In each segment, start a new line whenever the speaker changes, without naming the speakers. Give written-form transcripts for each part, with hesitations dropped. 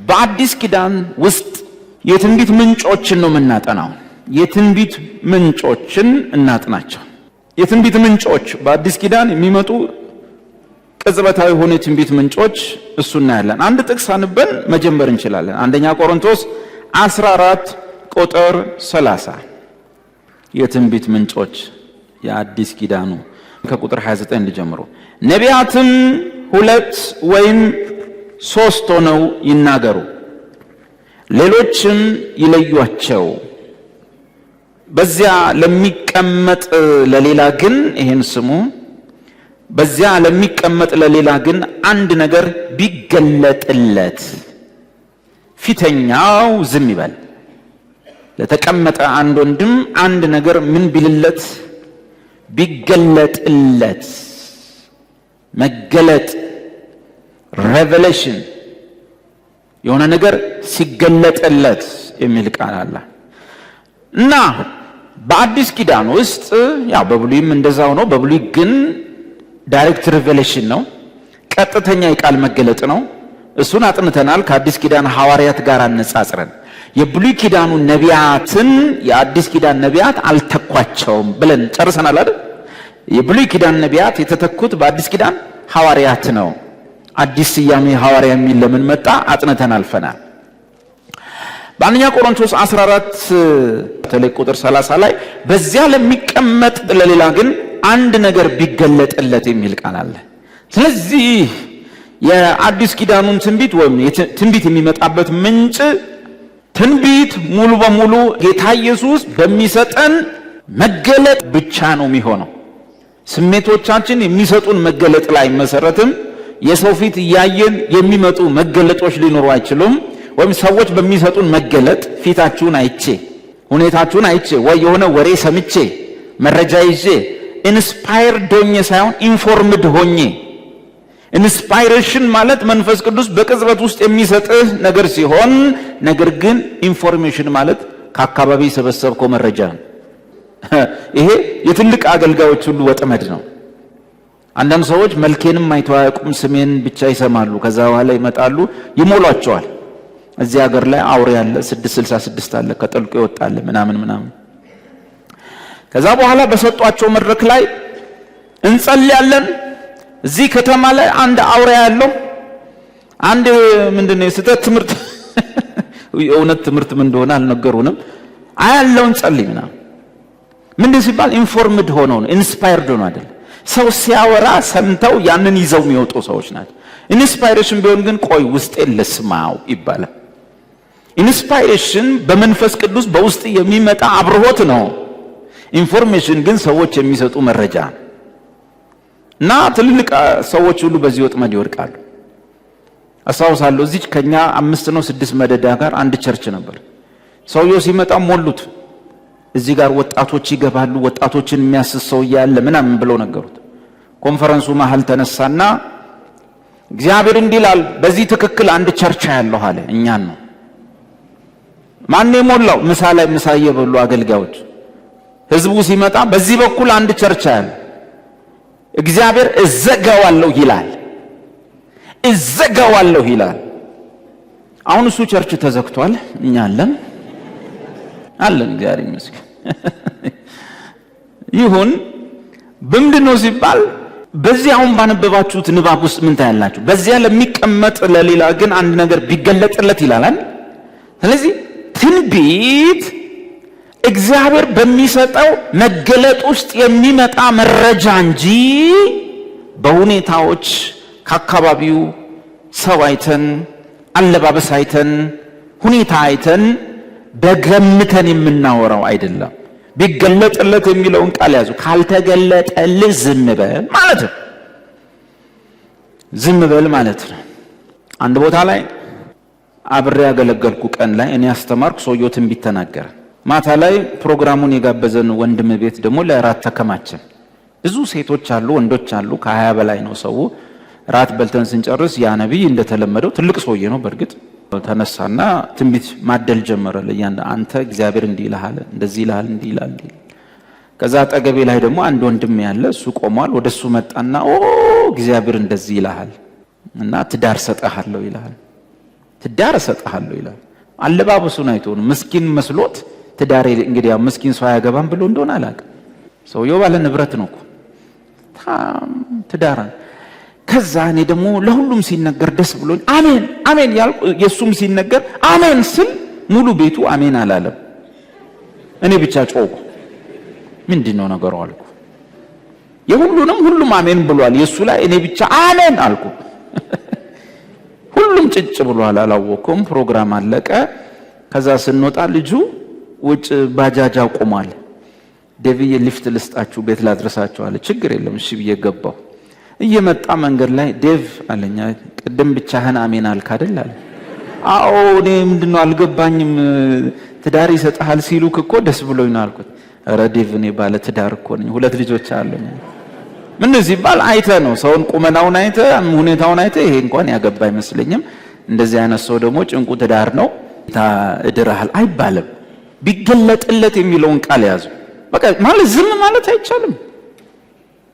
በአዲስ ኪዳን ውስጥ የትንቢት ምንጮችን ነው የምናጠናው። የትንቢት ምንጮችን እናጥናቸው። የትንቢት ምንጮች በአዲስ ኪዳን የሚመጡ ቅጽበታዊ የሆኑ የትንቢት ምንጮች እሱ እናያለን። አንድ ጥቅስ አንበን መጀመር እንችላለን። አንደኛ ቆሮንቶስ 14 ቁጥር 30 የትንቢት ምንጮች የአዲስ ኪዳኑ ከቁጥር 29 ጀምሮ ነቢያትም 2 ወይም 3 ሆነው ይናገሩ፣ ሌሎችም ይለዩአቸው። በዚያ ለሚቀመጥ ለሌላ ግን ይሄን ስሙ፣ በዚያ ለሚቀመጥ ለሌላ ግን አንድ ነገር ቢገለጥለት ፊተኛው ዝም ይበል። ለተቀመጠ አንድ ወንድም አንድ ነገር ምን ቢልለት ቢገለጥለት፣ መገለጥ ሬቨሌሽን የሆነ ነገር ሲገለጥለት የሚል ቃል አለ እና በአዲስ ኪዳን ውስጥ ያው በብሉይም እንደዛው ነው። በብሉይ ግን ዳይሬክት ሬቨሌሽን ነው፣ ቀጥተኛ የቃል መገለጥ ነው። እሱን አጥንተናል ከአዲስ ኪዳን ሐዋርያት ጋር አነጻጽረን። የብሉይ ኪዳኑ ነቢያትን የአዲስ ኪዳን ነቢያት አልተኳቸውም ብለን ጨርሰናል አይደል? የብሉይ ኪዳን ነቢያት የተተኩት በአዲስ ኪዳን ሐዋርያት ነው። አዲስ ስያሜ ሐዋርያ የሚል ለምን መጣ አጥንተን አልፈናል። በአንደኛ ቆሮንቶስ 14 ተለይ ቁጥር 30 ላይ በዚያ ለሚቀመጥ ለሌላ ግን አንድ ነገር ቢገለጥለት የሚል ቃል አለ። ስለዚህ የአዲስ ኪዳኑን ትንቢት ወይም ትንቢት የሚመጣበት ምንጭ ትንቢት ሙሉ በሙሉ ጌታ ኢየሱስ በሚሰጠን መገለጥ ብቻ ነው የሚሆነው። ስሜቶቻችን የሚሰጡን መገለጥ ላይ መሰረትም የሰው ፊት እያየን የሚመጡ መገለጦች ሊኖሩ አይችሉም። ወይም ሰዎች በሚሰጡን መገለጥ ፊታችሁን አይቼ ሁኔታችሁን አይቼ ወይ የሆነ ወሬ ሰምቼ መረጃ ይዤ ኢንስፓየርድ ሆኜ ሳይሆን ኢንፎርምድ ሆኜ። ኢንስፓይሬሽን ማለት መንፈስ ቅዱስ በቅጽበት ውስጥ የሚሰጥህ ነገር ሲሆን፣ ነገር ግን ኢንፎርሜሽን ማለት ከአካባቢ የሰበሰብከው መረጃ ነው። ይሄ የትልቅ አገልጋዮች ሁሉ ወጥመድ ነው። አንዳንድ ሰዎች መልኬንም አይተው አያውቁም፣ ስሜን ብቻ ይሰማሉ። ከዛ በኋላ ይመጣሉ ይሞሏቸዋል። እዚህ ሀገር ላይ አውሬ አለ፣ 666 አለ፣ ከጠልቆ ይወጣል ምናምን። ከዛ በኋላ በሰጧቸው መድረክ ላይ እንጸልያለን። እዚህ ከተማ ላይ አንድ አውሬ ያለው አንድ ምንድነው የስተት ትምህርት የእውነት ትምህርት ምን እንደሆነ አልነገሩንም። አያለውን ጸልይ ምናምን ምንድን ሲባል ኢንፎርምድ ሆነው ነው፣ ኢንስፓየርድ ሆነው አይደል። ሰው ሲያወራ ሰምተው ያንን ይዘው የሚወጡ ሰዎች ናቸው። ኢንስፓይሬሽን ቢሆን ግን ቆይ ውስጤን ልስማው ይባላል። ኢንስፓይሬሽን በመንፈስ ቅዱስ በውስጥ የሚመጣ አብርሆት ነው። ኢንፎርሜሽን ግን ሰዎች የሚሰጡ መረጃ እና ትልልቅ ሰዎች ሁሉ በዚህ ወጥመድ ይወድቃሉ። አስታውሳለሁ እዚህ ከኛ 5 ነው 6 መደዳ ጋር አንድ ቸርች ነበር። ሰውየው ሲመጣ ሞሉት። እዚህ ጋር ወጣቶች ይገባሉ፣ ወጣቶችን የሚያስሰው ያለ ምናምን ብለው ነገሩት። ኮንፈረንሱ መሃል ተነሳና እግዚአብሔር እንዲላል በዚህ ትክክል አንድ ቸርች ያለው አለ። እኛን ነው ማን የሞላው? ምሳ ላይ ምሳ እየበሉ አገልጋዮች። ህዝቡ ሲመጣ በዚህ በኩል አንድ ቸርች ያለ እግዚአብሔር እዘጋዋለሁ ይላል፣ እዘጋዋለሁ ይላል። አሁን እሱ ቸርች ተዘግቷል፣ እኛ አለን እግዚአብሔር ይመስገን። ይሁን በምንድነው ሲባል በዚህ አሁን ባነበባችሁት ንባብ ውስጥ ምን ታያላችሁ? በዚያ ለሚቀመጥ ለሌላ ግን አንድ ነገር ቢገለጥለት ይላል። ስለዚህ ትንቢት እግዚአብሔር በሚሰጠው መገለጥ ውስጥ የሚመጣ መረጃ እንጂ በሁኔታዎች ከአካባቢው ሰው አይተን አለባበስ አይተን ሁኔታ አይተን በገምተን የምናወራው አይደለም። ቢገለጥለት የሚለውን ቃል ያዙ። ካልተገለጠልህ ዝም በል ማለት ነው። ዝም በል ማለት ነው። አንድ ቦታ ላይ አብሬ ያገለገልኩ ቀን ላይ እኔ አስተማርኩ፣ ሰውየው ትንቢት ተናገረ። ማታ ላይ ፕሮግራሙን የጋበዘን ወንድም ቤት ደግሞ ለራት ተከማቸን። ብዙ ሴቶች አሉ፣ ወንዶች አሉ፣ ከ20 በላይ ነው ሰው። ራት በልተን ስንጨርስ ያ ነብይ እንደተለመደው ትልቅ ሰውዬ ነው፣ በእርግጥ ተነሳና ትንቢት ማደል ጀመረ። ለያንዳ አንተ እግዚአብሔር እንዲህ ይልሃል፣ እንደዚህ ይልሃል፣ እንዲህ ይላል። ከዛ አጠገቤ ላይ ደግሞ አንድ ወንድም ያለ እሱ ቆሟል። ወደሱ መጣና እግዚአብሔር እንደዚህ ይልሃል እና ትዳር ሰጠሃለሁ ይልሃል፣ ትዳር ሰጠሃለሁ ይላል። አለባበሱን አይቶ ነው ምስኪን መስሎት ትዳር እንግዲህ ያው ምስኪን ሰው ያገባም ብሎ እንደሆነ አላውቅም። ሰውየው ባለ ንብረት ነው እኮ ትዳር። ከዛ እኔ ደግሞ ለሁሉም ሲነገር ደስ ብሎኝ አሜን አሜን ያልኩ፣ የሱም ሲነገር አሜን ስል ሙሉ ቤቱ አሜን አላለም። እኔ ብቻ ጮኩ። ምንድነው ነገሩ አልኩ። ሁሉም አሜን ብሏል የሱ ላይ፣ እኔ ብቻ አሜን አልኩ። ሁሉም ጭጭ ብሏል። አላወኩም። ፕሮግራም አለቀ። ከዛ ስንወጣ ልጁ ውጭ ባጃጅ አቆሟል። ዴቪዬ ሊፍት ልስጣችሁ ቤት ላድረሳችሁ አለ። ችግር የለም እሺ ብዬ ገባሁ። እየመጣ መንገድ ላይ ዴቭ አለኛ፣ ቅድም ብቻህን አሜን አልክ አይደል አለ። አዎ እኔ ምንድነው አልገባኝም፣ ትዳር ይሰጣል ሲሉክ እኮ ደስ ብሎኝ ነው አልኩት። ኧረ ዴቭ እኔ ባለ ትዳር እኮ ነኝ፣ 2 ልጆች አሉኝ። ምን ሲባል አይተ ነው ሰውን ቁመናውን አይተ ሁኔታውን አይተ ይሄ እንኳን ያገባ አይመስለኝም፣ እንደዚህ አይነት ሰው ደግሞ ጭንቁ ትዳር ነው እድራሃል አይባልም። ቢገለጥለት የሚለውን ቃል ያዙ። በቃ ማለት ዝም ማለት አይቻልም።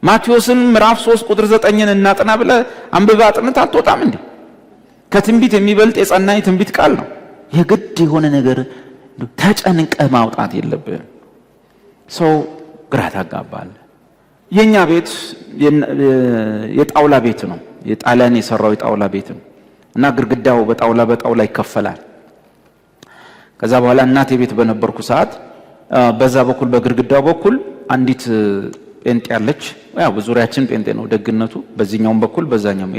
ማቴዎስን ምዕራፍ 3 ቁጥር 9ን እናጥና ብለ አንብባ አጥንት አትወጣም እንዴ? ከትንቢት የሚበልጥ የጸና የትንቢት ቃል ነው። የግድ የሆነ ነገር ተጨንቀ ማውጣት የለብህም። ሰው ግራ ታጋባል። የኛ ቤት የጣውላ ቤት ነው። የጣሊያን የሰራው የጣውላ ቤት ነው እና ግድግዳው በጣውላ ይከፈላል። ከዛ በኋላ እናቴ ቤት በነበርኩ ሰዓት በዛ በኩል በግድግዳው በኩል አንዲት ጴንጤ ያለች፣ ያው በዙሪያችን ጴንጤ ነው ደግነቱ። በዚህኛው በኩል በዛኛው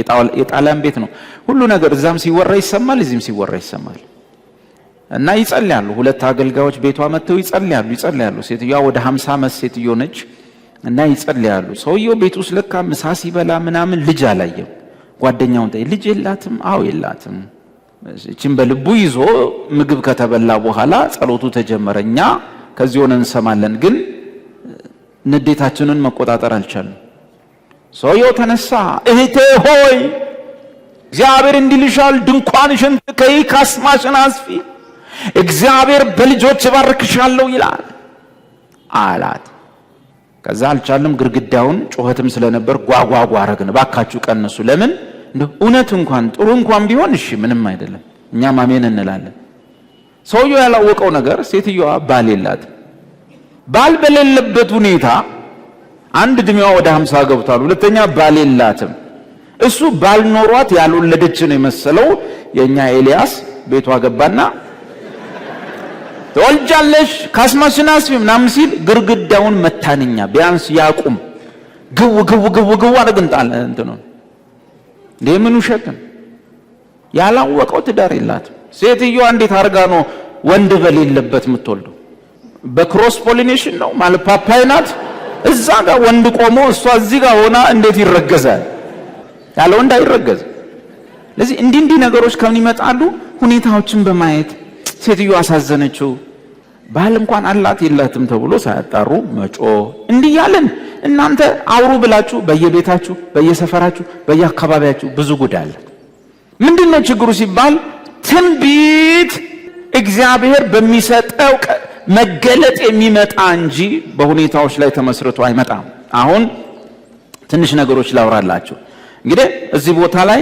የጣሊያን ቤት ነው። ሁሉ ነገር እዛም ሲወራ ይሰማል፣ እዚህም ሲወራ ይሰማል። እና ይጸልያሉ። 2 አገልጋዮች ቤቷ መጥተው ይጸልያሉ። ሴትዮዋ ወደ 50 ዓመት ሴትዮ ነች እና ይጸልያሉ። ሰውየው ቤት ውስጥ ለካ ምሳ ሲበላ ምናምን ልጅ አላየም። ጓደኛውን ጠይቅ፣ ልጅ የላትም? አዎ የላትም። እቺን በልቡ ይዞ ምግብ ከተበላ በኋላ ጸሎቱ ተጀመረ። እኛ ከዚህ ሆነን እንሰማለን፣ ግን ንዴታችንን መቆጣጠር አልቻልንም። ሰውየው ተነሳ፣ እህቴ ሆይ እግዚአብሔር እንዲልሻል፣ ድንኳንሽን ትከይ፣ ካስማሽን አስፊ፣ እግዚአብሔር በልጆች ባርክሻለሁ ይላል አላት። ከዛ አልቻልንም። ግድግዳውን ጩኸትም ስለነበር ጓጓጓ አረግን። ባካችሁ ቀንሱ። ለምን እንደው እውነት እንኳን ጥሩ እንኳን ቢሆን እሺ ምንም አይደለም፣ እኛም አሜን እንላለን። ሰውየው ያላወቀው ነገር ሴትዮዋ ባል የላትም። ባል በሌለበት ሁኔታ አንድ እድሜዋ ወደ 50 ገብቷል፣ ሁለተኛ ባል የላትም። እሱ ባል ኖሯት ያልወለደች ነው የመሰለው። የኛ ኤልያስ ቤቷ ገባና ተወልጃለሽ ካስማሽን አስፊ ምናምን ሲል ግድግዳውን መታንኛ። ቢያንስ ያቁም ግው አደግንጣል እንትኑ ለምን ሸክም ያላወቀው ትዳር የላትም። ሴትዮዋ እንዴት አርጋ ነው ወንድ በሌለበት የምትወልደው? በክሮስ ፖሊኔሽን ነው ማለት ፓፓይ ናት። እዛ ጋር ወንድ ቆሞ እሷ እዚህ ጋር ሆና እንዴት ይረገዛል? ያለ ወንድ አይረገዝ። ለዚህ እንዲህ ነገሮች ከምን ይመጣሉ? ሁኔታዎችን በማየት ሴትዮዋ አሳዘነችው። ባል እንኳን አላት የላትም ተብሎ ሳያጣሩ መጮ እንዲህ ያለን እናንተ አውሩ ብላችሁ በየቤታችሁ በየሰፈራችሁ በየአካባቢያችሁ ብዙ ጉድ አለ። ምንድነው ችግሩ ሲባል ትንቢት እግዚአብሔር በሚሰጠው መገለጥ የሚመጣ እንጂ በሁኔታዎች ላይ ተመስርቶ አይመጣም። አሁን ትንሽ ነገሮች ላውራላችሁ። እንግዲህ እዚህ ቦታ ላይ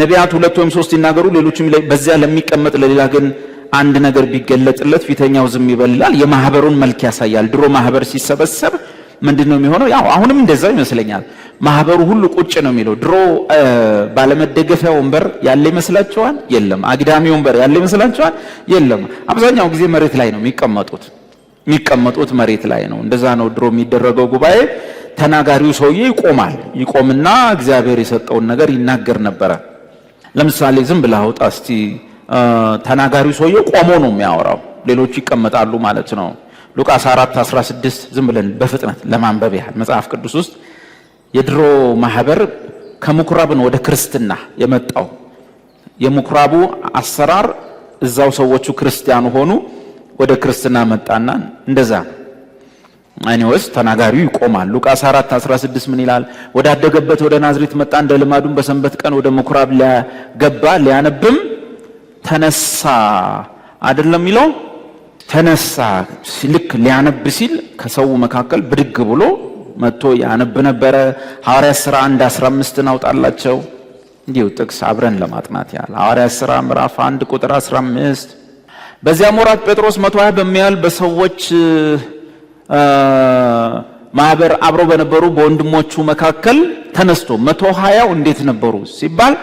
ነቢያት 2 ወይም 3 ይናገሩ፣ ሌሎችም በዚያ ለሚቀመጥ ለሌላ ግን አንድ ነገር ቢገለጥለት ፊተኛው ዝም ይበላል። የማህበሩን መልክ ያሳያል። ድሮ ማህበር ሲሰበሰብ ምንድነው የሚሆነው? ያው አሁንም እንደዛው ይመስለኛል። ማህበሩ ሁሉ ቁጭ ነው የሚለው። ድሮ ባለመደገፊያ ወንበር ያለ ይመስላችኋል? የለም። አግዳሚ ወንበር ያለ ይመስላችኋል? የለም። አብዛኛው ጊዜ መሬት ላይ ነው የሚቀመጡት መሬት ላይ ነው። እንደዛ ነው ድሮ የሚደረገው ጉባኤ። ተናጋሪው ሰውዬ ይቆምና እግዚአብሔር የሰጠውን ነገር ይናገር ነበረ። ለምሳሌ ዝም ብለህ አውጣ እስቲ። ተናጋሪው ሰውዬ ቆሞ ነው የሚያወራው፣ ሌሎች ይቀመጣሉ ማለት ነው። ሉቃስ 4:16 ዝም ብለን በፍጥነት ለማንበብ ያህል መጽሐፍ ቅዱስ ውስጥ የድሮ ማህበር ከምኩራብን ወደ ክርስትና የመጣው የምኩራቡ አሰራር እዛው ሰዎቹ ክርስቲያኑ ሆኑ፣ ወደ ክርስትና መጣና እንደዛ አይኔውስ ተናጋሪው ይቆማል። ሉቃስ 4:16 ምን ይላል? ወዳደገበት ወደ ናዝሬት መጣ፣ እንደ ልማዱም በሰንበት ቀን ወደ ምኩራብ ገባ፣ ሊያነብም ተነሳ አይደለም ይለው ተነሳ ልክ ሊያነብ ሲል ከሰው መካከል ብድግ ብሎ መጥቶ ያነብ ነበር። ሐዋርያት ሥራ 1:15 አውጣላቸው እንዲሁ ጥቅስ አብረን ለማጥናት ያለ ሐዋርያት ሥራ ምዕራፍ 1 ቁጥር 15 በዚያ ወራት ጴጥሮስ 120 በሚያህል በሰዎች ማህበር አብረው በነበሩ በወንድሞቹ መካከል ተነስቶ 120 እንዴት ነበሩ ሲባል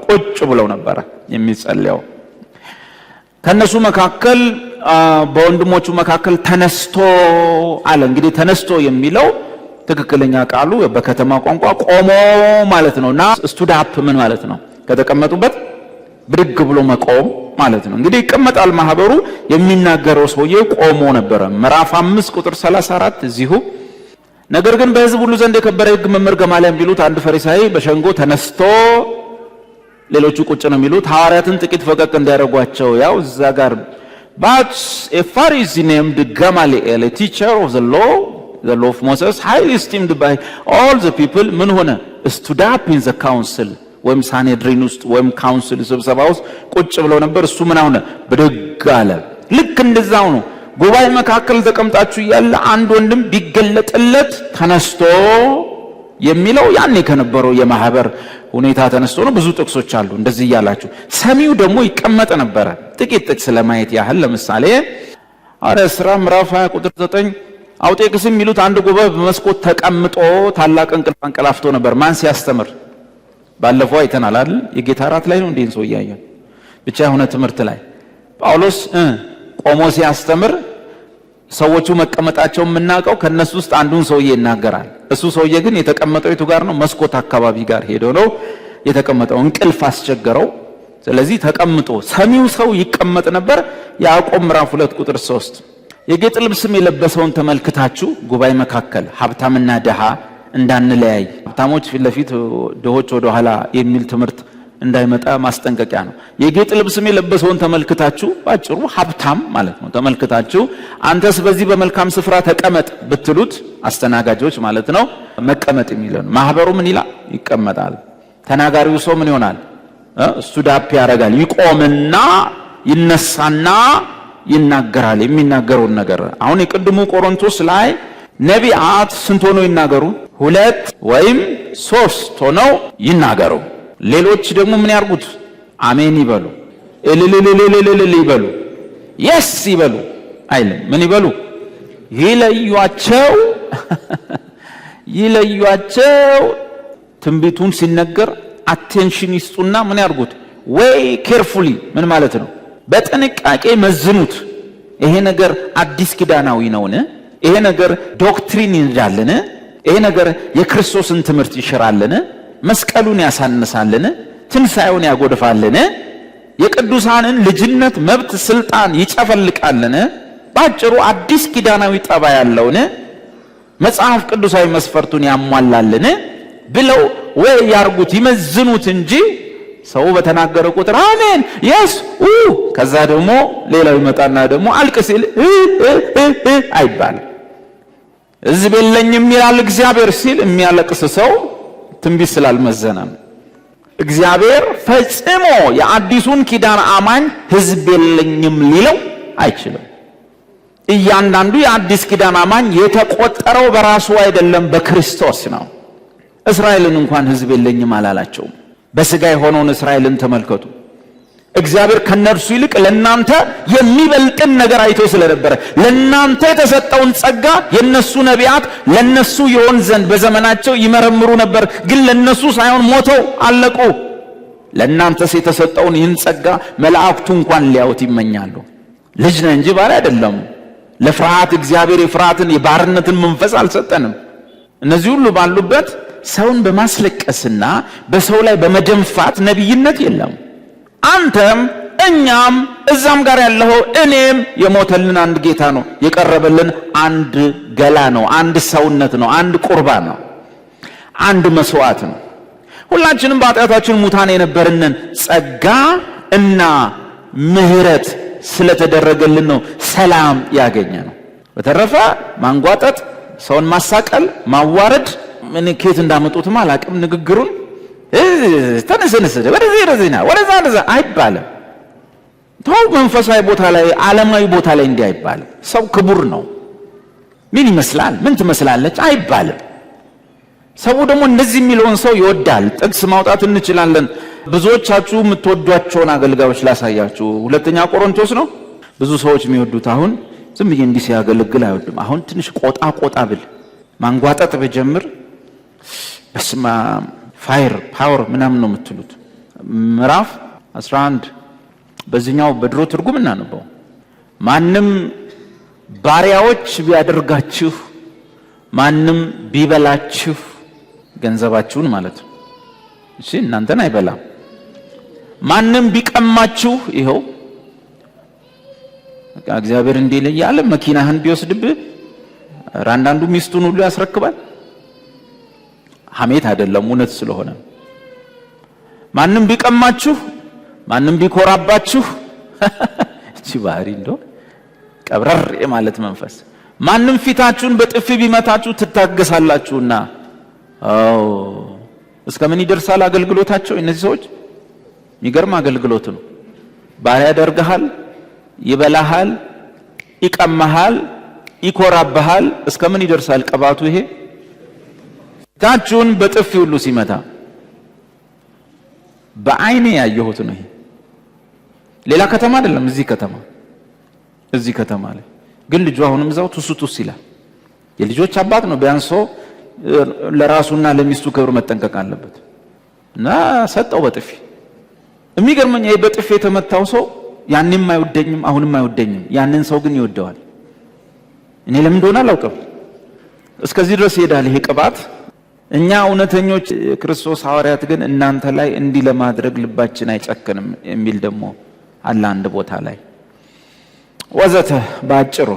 ቁጭ ብለው ነበር የሚጸልየው። ከነሱ መካከል በወንድሞቹ መካከል ተነስቶ አለ። እንግዲህ ተነስቶ የሚለው ትክክለኛ ቃሉ በከተማ ቋንቋ ቆሞ ማለት ነውና ስቱድ አፕ ምን ማለት ነው? ከተቀመጡበት ብድግ ብሎ መቆም ማለት ነው። እንግዲህ ይቀመጣል ማህበሩ። የሚናገረው ሰውዬ ቆሞ ነበር። ምዕራፍ 5 ቁጥር 34 እዚሁ ነገር ግን በሕዝብ ሁሉ ዘንድ የከበረ ሕግ መምህር ገማልያል ቢሉት አንድ ፈሪሳይ በሸንጎ ተነስቶ ሌሎቹ ቁጭ ነው የሚሉት ሐዋርያትን ጥቂት ፈቀቅ እንዲያደርጓቸው ያው እዛ ጋር but a Pharisee named Gamaliel, a teacher of the law of Moses, highly esteemed by all the people, ምን ሆነ? stood up in the council ወይም ሳኔድሪን ውስጥ ወይም ካውንስል ስብሰባ ውስጥ ቁጭ ብለው ነበር። እሱ ምን ሆነ? ብድግ አለ። ልክ እንደዛው ነው። ጉባኤ መካከል ተቀምጣችሁ ያለ አንድ ወንድም ቢገለጥለት ተነስቶ የሚለው ያኔ ከነበረው የማህበር ሁኔታ ተነስቶ ነው። ብዙ ጥቅሶች አሉ እንደዚህ ያላችሁ። ሰሚው ደግሞ ይቀመጥ ነበር። ጥቂት ጥቅስ ለማየት ያህል ለምሳሌ ሐዋርያት ሥራ ምዕራፍ 20 ቁጥር 9 አውጤክስም የሚሉት አንድ ጉባኤ በመስኮት ተቀምጦ ታላቅ እንቅልፍ አንቀላፍቶ ነበር። ማን ሲያስተምር? ባለፈው አይተናል አይደል? የጌታ እራት ላይ ነው እንዴ ሰው ያያየው ብቻ የሆነ ትምህርት ላይ ጳውሎስ ቆሞ ሲያስተምር ሰዎቹ መቀመጣቸው የምናውቀው ከነሱ ውስጥ አንዱን ሰውዬ ይናገራል። እሱ ሰውዬ ግን የተቀመጠው የቱ ጋር ነው? መስኮት አካባቢ ጋር ሄዶ ነው የተቀመጠው። እንቅልፍ አስቸገረው። ስለዚህ ተቀምጦ ሰሚው ሰው ይቀመጥ ነበር። ያዕቆብ ምዕራፍ 2 ቁጥር 3 የጌጥ ልብስም የለበሰውን ተመልክታችሁ ጉባኤ መካከል ሀብታምና ድሃ እንዳንለያይ፣ ሀብታሞች ፊት ለፊት ድሆች ወደ ኋላ የሚል ትምህርት እንዳይመጣ ማስጠንቀቂያ ነው። የጌጥ ልብስም የለበሰውን ተመልክታችሁ ባጭሩ ሀብታም ማለት ነው። ተመልክታችሁ አንተስ በዚህ በመልካም ስፍራ ተቀመጥ ብትሉት አስተናጋጆች ማለት ነው። መቀመጥ የሚለው ማህበሩ ምን ይላል? ይቀመጣል። ተናጋሪው ሰው ምን ይሆናል? ስቱዳፕ ያደርጋል። ይቆምና ይነሳና ይናገራል። የሚናገረውን ነገር አሁን የቅድሙ ቆሮንቶስ ላይ ነቢያት ስንት ሆነው ይናገሩ? 2 ወይም 3 ሆነው ይናገሩ። ሌሎች ደግሞ ምን ያርጉት? አሜን ይበሉ፣ እልልልልልል ይበሉ፣ የስ ይበሉ አይልም። ምን ይበሉ? ይለዩአቸው። ትንቢቱን ሲነገር አቴንሽን ይስጡና ምን ያርጉት? ወይ ኬርፉሊ ምን ማለት ነው? በጥንቃቄ መዝኑት። ይሄ ነገር አዲስ ኪዳናዊ ነውን? ይሄ ነገር ዶክትሪን ይንዳልን? ይሄ ነገር የክርስቶስን ትምህርት ይሽራልን? መስቀሉን ያሳንሳልን? ትንሣኤውን ያጎድፋልን? የቅዱሳንን ልጅነት መብት ስልጣን ይጨፈልቃልን? ባጭሩ አዲስ ኪዳናዊ ጠባይ ያለውን መጽሐፍ ቅዱሳዊ መስፈርቱን ያሟላልን ብለው ወይ ያርጉት ይመዝኑት እንጂ ሰው በተናገረ ቁጥር አሜን የስ ከዛ ደግሞ ሌላው ይመጣና ደግሞ አልቅሲል አይባል። ሕዝብ የለኝም ይላል እግዚአብሔር ሲል የሚያለቅስ ሰው ትንቢት ስላልመዘነ እግዚአብሔር ፈጽሞ የአዲሱን ኪዳን አማኝ ሕዝብ የለኝም ሊለው አይችልም። እያንዳንዱ የአዲስ ኪዳን አማኝ የተቆጠረው በራሱ አይደለም በክርስቶስ ነው። እስራኤልን እንኳን ሕዝብ የለኝም አላላቸውም። በስጋ የሆነውን እስራኤልን ተመልከቱ። እግዚአብሔር ከነርሱ ይልቅ ለናንተ የሚበልጥን ነገር አይቶ ስለነበረ ለናንተ የተሰጠውን ጸጋ የነሱ ነቢያት ለነሱ ይሆን ዘንድ በዘመናቸው ይመረምሩ ነበር፣ ግን ለነሱ ሳይሆን ሞተው አለቁ። ለናንተስ የተሰጠውን ይህን ጸጋ መላእክቱ እንኳን ሊያዩት ይመኛሉ። ልጅ ነህ እንጂ ባሪያ አይደለም። ለፍርሃት እግዚአብሔር የፍርሃትን የባርነትን መንፈስ አልሰጠንም። እነዚህ ሁሉ ባሉበት ሰውን በማስለቀስና በሰው ላይ በመደንፋት ነብይነት የለም። አንተም እኛም እዛም ጋር ያለው እኔም የሞተልን አንድ ጌታ ነው። የቀረበልን አንድ ገላ ነው፣ አንድ ሰውነት ነው፣ አንድ ቁርባን ነው፣ አንድ መስዋዕት ነው። ሁላችንም በኃጢአታችን ሙታን የነበርንን ጸጋ እና ምሕረት ስለተደረገልን ነው ሰላም ያገኘ ነው። በተረፈ ማንጓጠጥ፣ ሰውን ማሳቀል፣ ማዋረድ ምን ከየት እንዳመጡትም አላቅም። ንግግሩን ተነሰነሰ ወደዚህ ወደዛ አይባልም። ተው መንፈሳዊ ቦታ ላይ ዓለማዊ ቦታ ላይ እንዲህ አይባልም። ሰው ክቡር ነው። ምን ይመስላል ምን ትመስላለች አይባልም። ሰው ደግሞ እንደዚህ የሚለውን ሰው ይወዳል። ጥቅስ ማውጣት እንችላለን። ብዙዎቻችሁ የምትወዷቸውን አገልጋዮች ላሳያችሁ። 2ኛ ቆሮንቶስ ነው ብዙ ሰዎች የሚወዱት። አሁን ዝም ብዬ እንዲህ ሲያገለግል አይወድም። አሁን ትንሽ ቆጣ ብል ማንጓጠጥ በጀምር በስማ ፋየር ፓወር ምናምን ነው የምትሉት። ምዕራፍ 11 በዚህኛው በድሮ ትርጉም እናነበው። ማንም ባሪያዎች ቢያደርጋችሁ ማንም ቢበላችሁ ገንዘባችሁን ማለት ነው። እሺ እናንተን አይበላም። ማንም ቢቀማችሁ ይኸው እግዚአብሔር እንዲል ያለ መኪናህን ቢወስድብህ አንዳንዱ ሚስቱን ሁሉ ያስረክባል። ሐሜት አይደለም እውነት ስለሆነ። ማንም ቢቀማችሁ ማንም ቢኮራባችሁ እቺ ባህሪ እንደው ቀብረር የማለት መንፈስ። ማንም ፊታችሁን በጥፊ ቢመታችሁ ትታገሳላችሁና። እስከምን ይደርሳል አገልግሎታቸው? እነዚህ ሰዎች የሚገርም አገልግሎት ነው። ባሪያ ያደርግሃል፣ ይበላሃል፣ ይቀማሃል፣ ይኮራብሃል። እስከምን ይደርሳል ቅባቱ? ይሄ ፊታችሁን በጥፊ ሁሉ ሲመታ በአይኔ ያየሁት ነው። ይሄ ሌላ ከተማ አይደለም፣ እዚህ ከተማ ላይ ግን ልጁ አሁንም እዛው ቱሱቱስ ይላል። የልጆች አባት ነው። ቢያንስ ለራሱና ለሚስቱ ክብር መጠንቀቅ አለበት። እና ሰጠው በጥፊ። የሚገርመኝ ይሄ በጥፊ የተመታው ሰው ያንንም አይወደኝም አሁንም አይወደኝም፣ ያንን ሰው ግን ይወደዋል። እኔ ለምን እንደሆነ አላውቅም። እስከዚህ ድረስ ይሄዳል ይሄ ቅባት። እኛ እውነተኞች ክርስቶስ ሐዋርያት ግን እናንተ ላይ እንዲህ ለማድረግ ልባችን አይጨክንም የሚል ደግሞ አለ አንድ ቦታ ላይ ወዘተ። ባጭሩ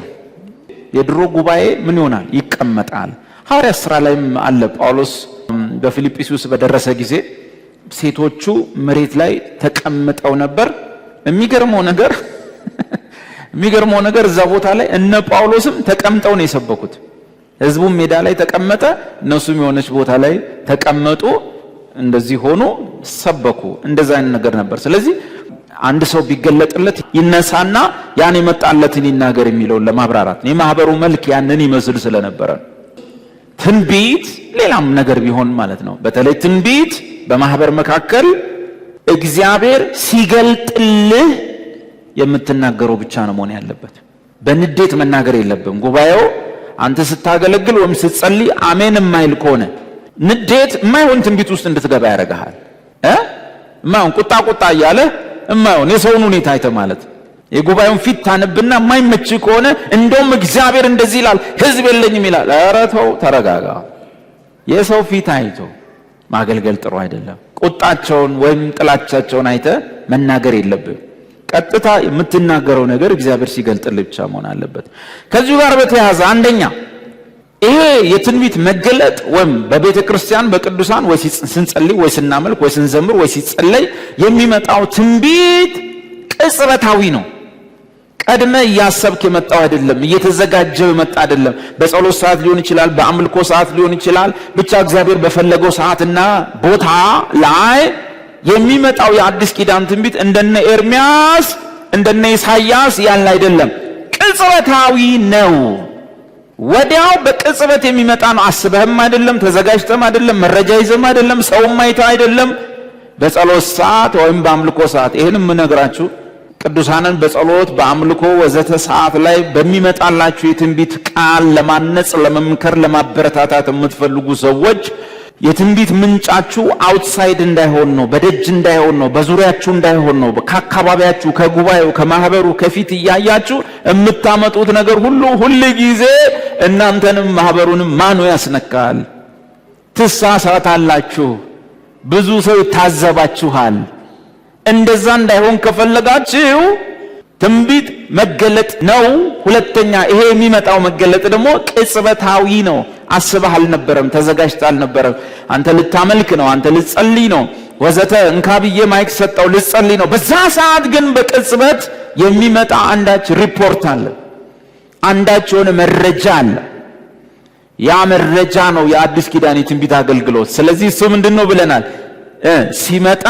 የድሮ ጉባኤ ምን ይሆናል? ይቀመጣል። ሐዋርያት ሥራ ላይም አለ። ጳውሎስ በፊልጵስዩስ በደረሰ ጊዜ ሴቶቹ መሬት ላይ ተቀምጠው ነበር። የሚገርመው ነገር እዛ ቦታ ላይ እነ ጳውሎስም ተቀምጠው ነው የሰበኩት። ህዝቡም ሜዳ ላይ ተቀመጠ፣ እነሱም የሆነች ቦታ ላይ ተቀመጡ። እንደዚህ ሆኖ ሰበኩ። እንደዛ አይነት ነገር ነበር። ስለዚህ አንድ ሰው ቢገለጥለት ይነሳና ያን የመጣለትን ይናገር የሚለውን ለማብራራት ነው። የማህበሩ መልክ ያንን ይመስል ስለነበረ ትንቢት ሌላም ነገር ቢሆን ማለት ነው። በተለይ ትንቢት በማህበር መካከል እግዚአብሔር ሲገልጥልህ የምትናገረው ብቻ ነው መሆን ያለበት። በንዴት መናገር የለብም። ጉባኤው አንተ ስታገለግል ወይም ስትጸልይ አሜን የማይል ከሆነ ንዴት የማይሆን ትንቢት ውስጥ እንድትገባ ያደርግሃል። የማይሆን ቁጣ እያለ የማይሆን የሰውን ሁኔታ አይተ ማለት የጉባኤውን ፊት ታነብና የማይመች ከሆነ እንደውም እግዚአብሔር እንደዚህ ይላል ህዝብ የለኝም ይላል። ኧረ ተው ተረጋጋ። የሰው ፊት አይቶ ማገልገል ጥሩ አይደለም። ቁጣቸውን ወይም ጥላቻቸውን አይተ መናገር የለብም። ቀጥታ የምትናገረው ነገር እግዚአብሔር ሲገልጥልህ ብቻ መሆን አለበት። ከዚሁ ጋር በተያያዘ አንደኛ ይሄ የትንቢት መገለጥ ወይም በቤተ ክርስቲያን በቅዱሳን ወይ ስንጸልይ ወይ ስናመልክ ወይ ስንዘምር ወይ ሲጸለይ የሚመጣው ትንቢት ቅጽበታዊ ነው። ቀድመ እያሰብክ የመጣው አይደለም፣ እየተዘጋጀ የመጣ አይደለም። በጸሎት ሰዓት ሊሆን ይችላል፣ በአምልኮ ሰዓት ሊሆን ይችላል። ብቻ እግዚአብሔር በፈለገው ሰዓትና ቦታ ላይ የሚመጣው የአዲስ ኪዳን ትንቢት እንደነ ኤርሚያስ እንደነ ኢሳይያስ ያለ አይደለም። ቅጽበታዊ ነው። ወዲያው በቅጽበት የሚመጣ ነው። አስበህም አይደለም፣ ተዘጋጅተህም አይደለም፣ መረጃ ይዘህም አይደለም፣ ሰውም አይተህ አይደለም። በጸሎት ሰዓት ወይም በአምልኮ ሰዓት ይሄንም ምነግራችሁ ቅዱሳንን በጸሎት በአምልኮ ወዘተ ሰዓት ላይ በሚመጣላችሁ የትንቢት ቃል ለማነጽ፣ ለመምከር፣ ለማበረታታት የምትፈልጉ ሰዎች የትንቢት ምንጫችሁ አውትሳይድ እንዳይሆን ነው፣ በደጅ እንዳይሆን ነው፣ በዙሪያችሁ እንዳይሆን ነው። ከአካባቢያችሁ፣ ከጉባኤው፣ ከማህበሩ ከፊት እያያችሁ የምታመጡት ነገር ሁሉ ጊዜ እናንተንም ማህበሩንም ማኑ ያስነካል። ትሳሳታላችሁ። ብዙ ሰው ይታዘባችኋል። እንደዛ እንዳይሆን ከፈለጋችሁ ትንቢት መገለጥ ነው። ሁለተኛ ይሄ የሚመጣው መገለጥ ደግሞ ቅጽበታዊ ነው። አስበህ አልነበረም፣ ተዘጋጅተህ አልነበረም። አንተ ልታመልክ ነው፣ አንተ ልትጸልይ ነው ወዘተ። እንካ ብዬ ማይክ ሰጠው ልትጸልይ ነው። በዛ ሰዓት ግን በቅጽበት የሚመጣ አንዳች ሪፖርት አለ፣ አንዳች የሆነ መረጃ አለ። ያ መረጃ ነው የአዲስ ኪዳን የትንቢት አገልግሎት። ስለዚህ እሱ ምንድነው ብለናል? ሲመጣ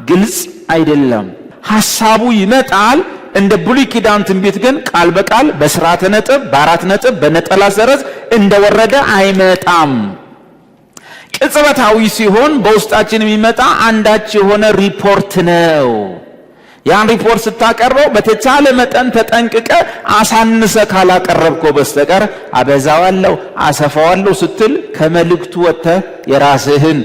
ግልጽ አይደለም። ሐሳቡ ይመጣል፣ እንደ ብሉይ ኪዳን ትንቢት ግን ቃል በቃል በስርዓተ ነጥብ በአራት ነጥብ በነጠላ ሰረዝ እንደወረደ አይመጣም። ቅጽበታዊ ሲሆን በውስጣችን የሚመጣ አንዳች የሆነ ሪፖርት ነው። ያን ሪፖርት ስታቀርበው በተቻለ መጠን ተጠንቅቀ አሳንሰ ካላቀረብከው በስተቀር አበዛዋለሁ አሰፋዋለሁ ስትል ከመልእክቱ ወጥተህ የራስህን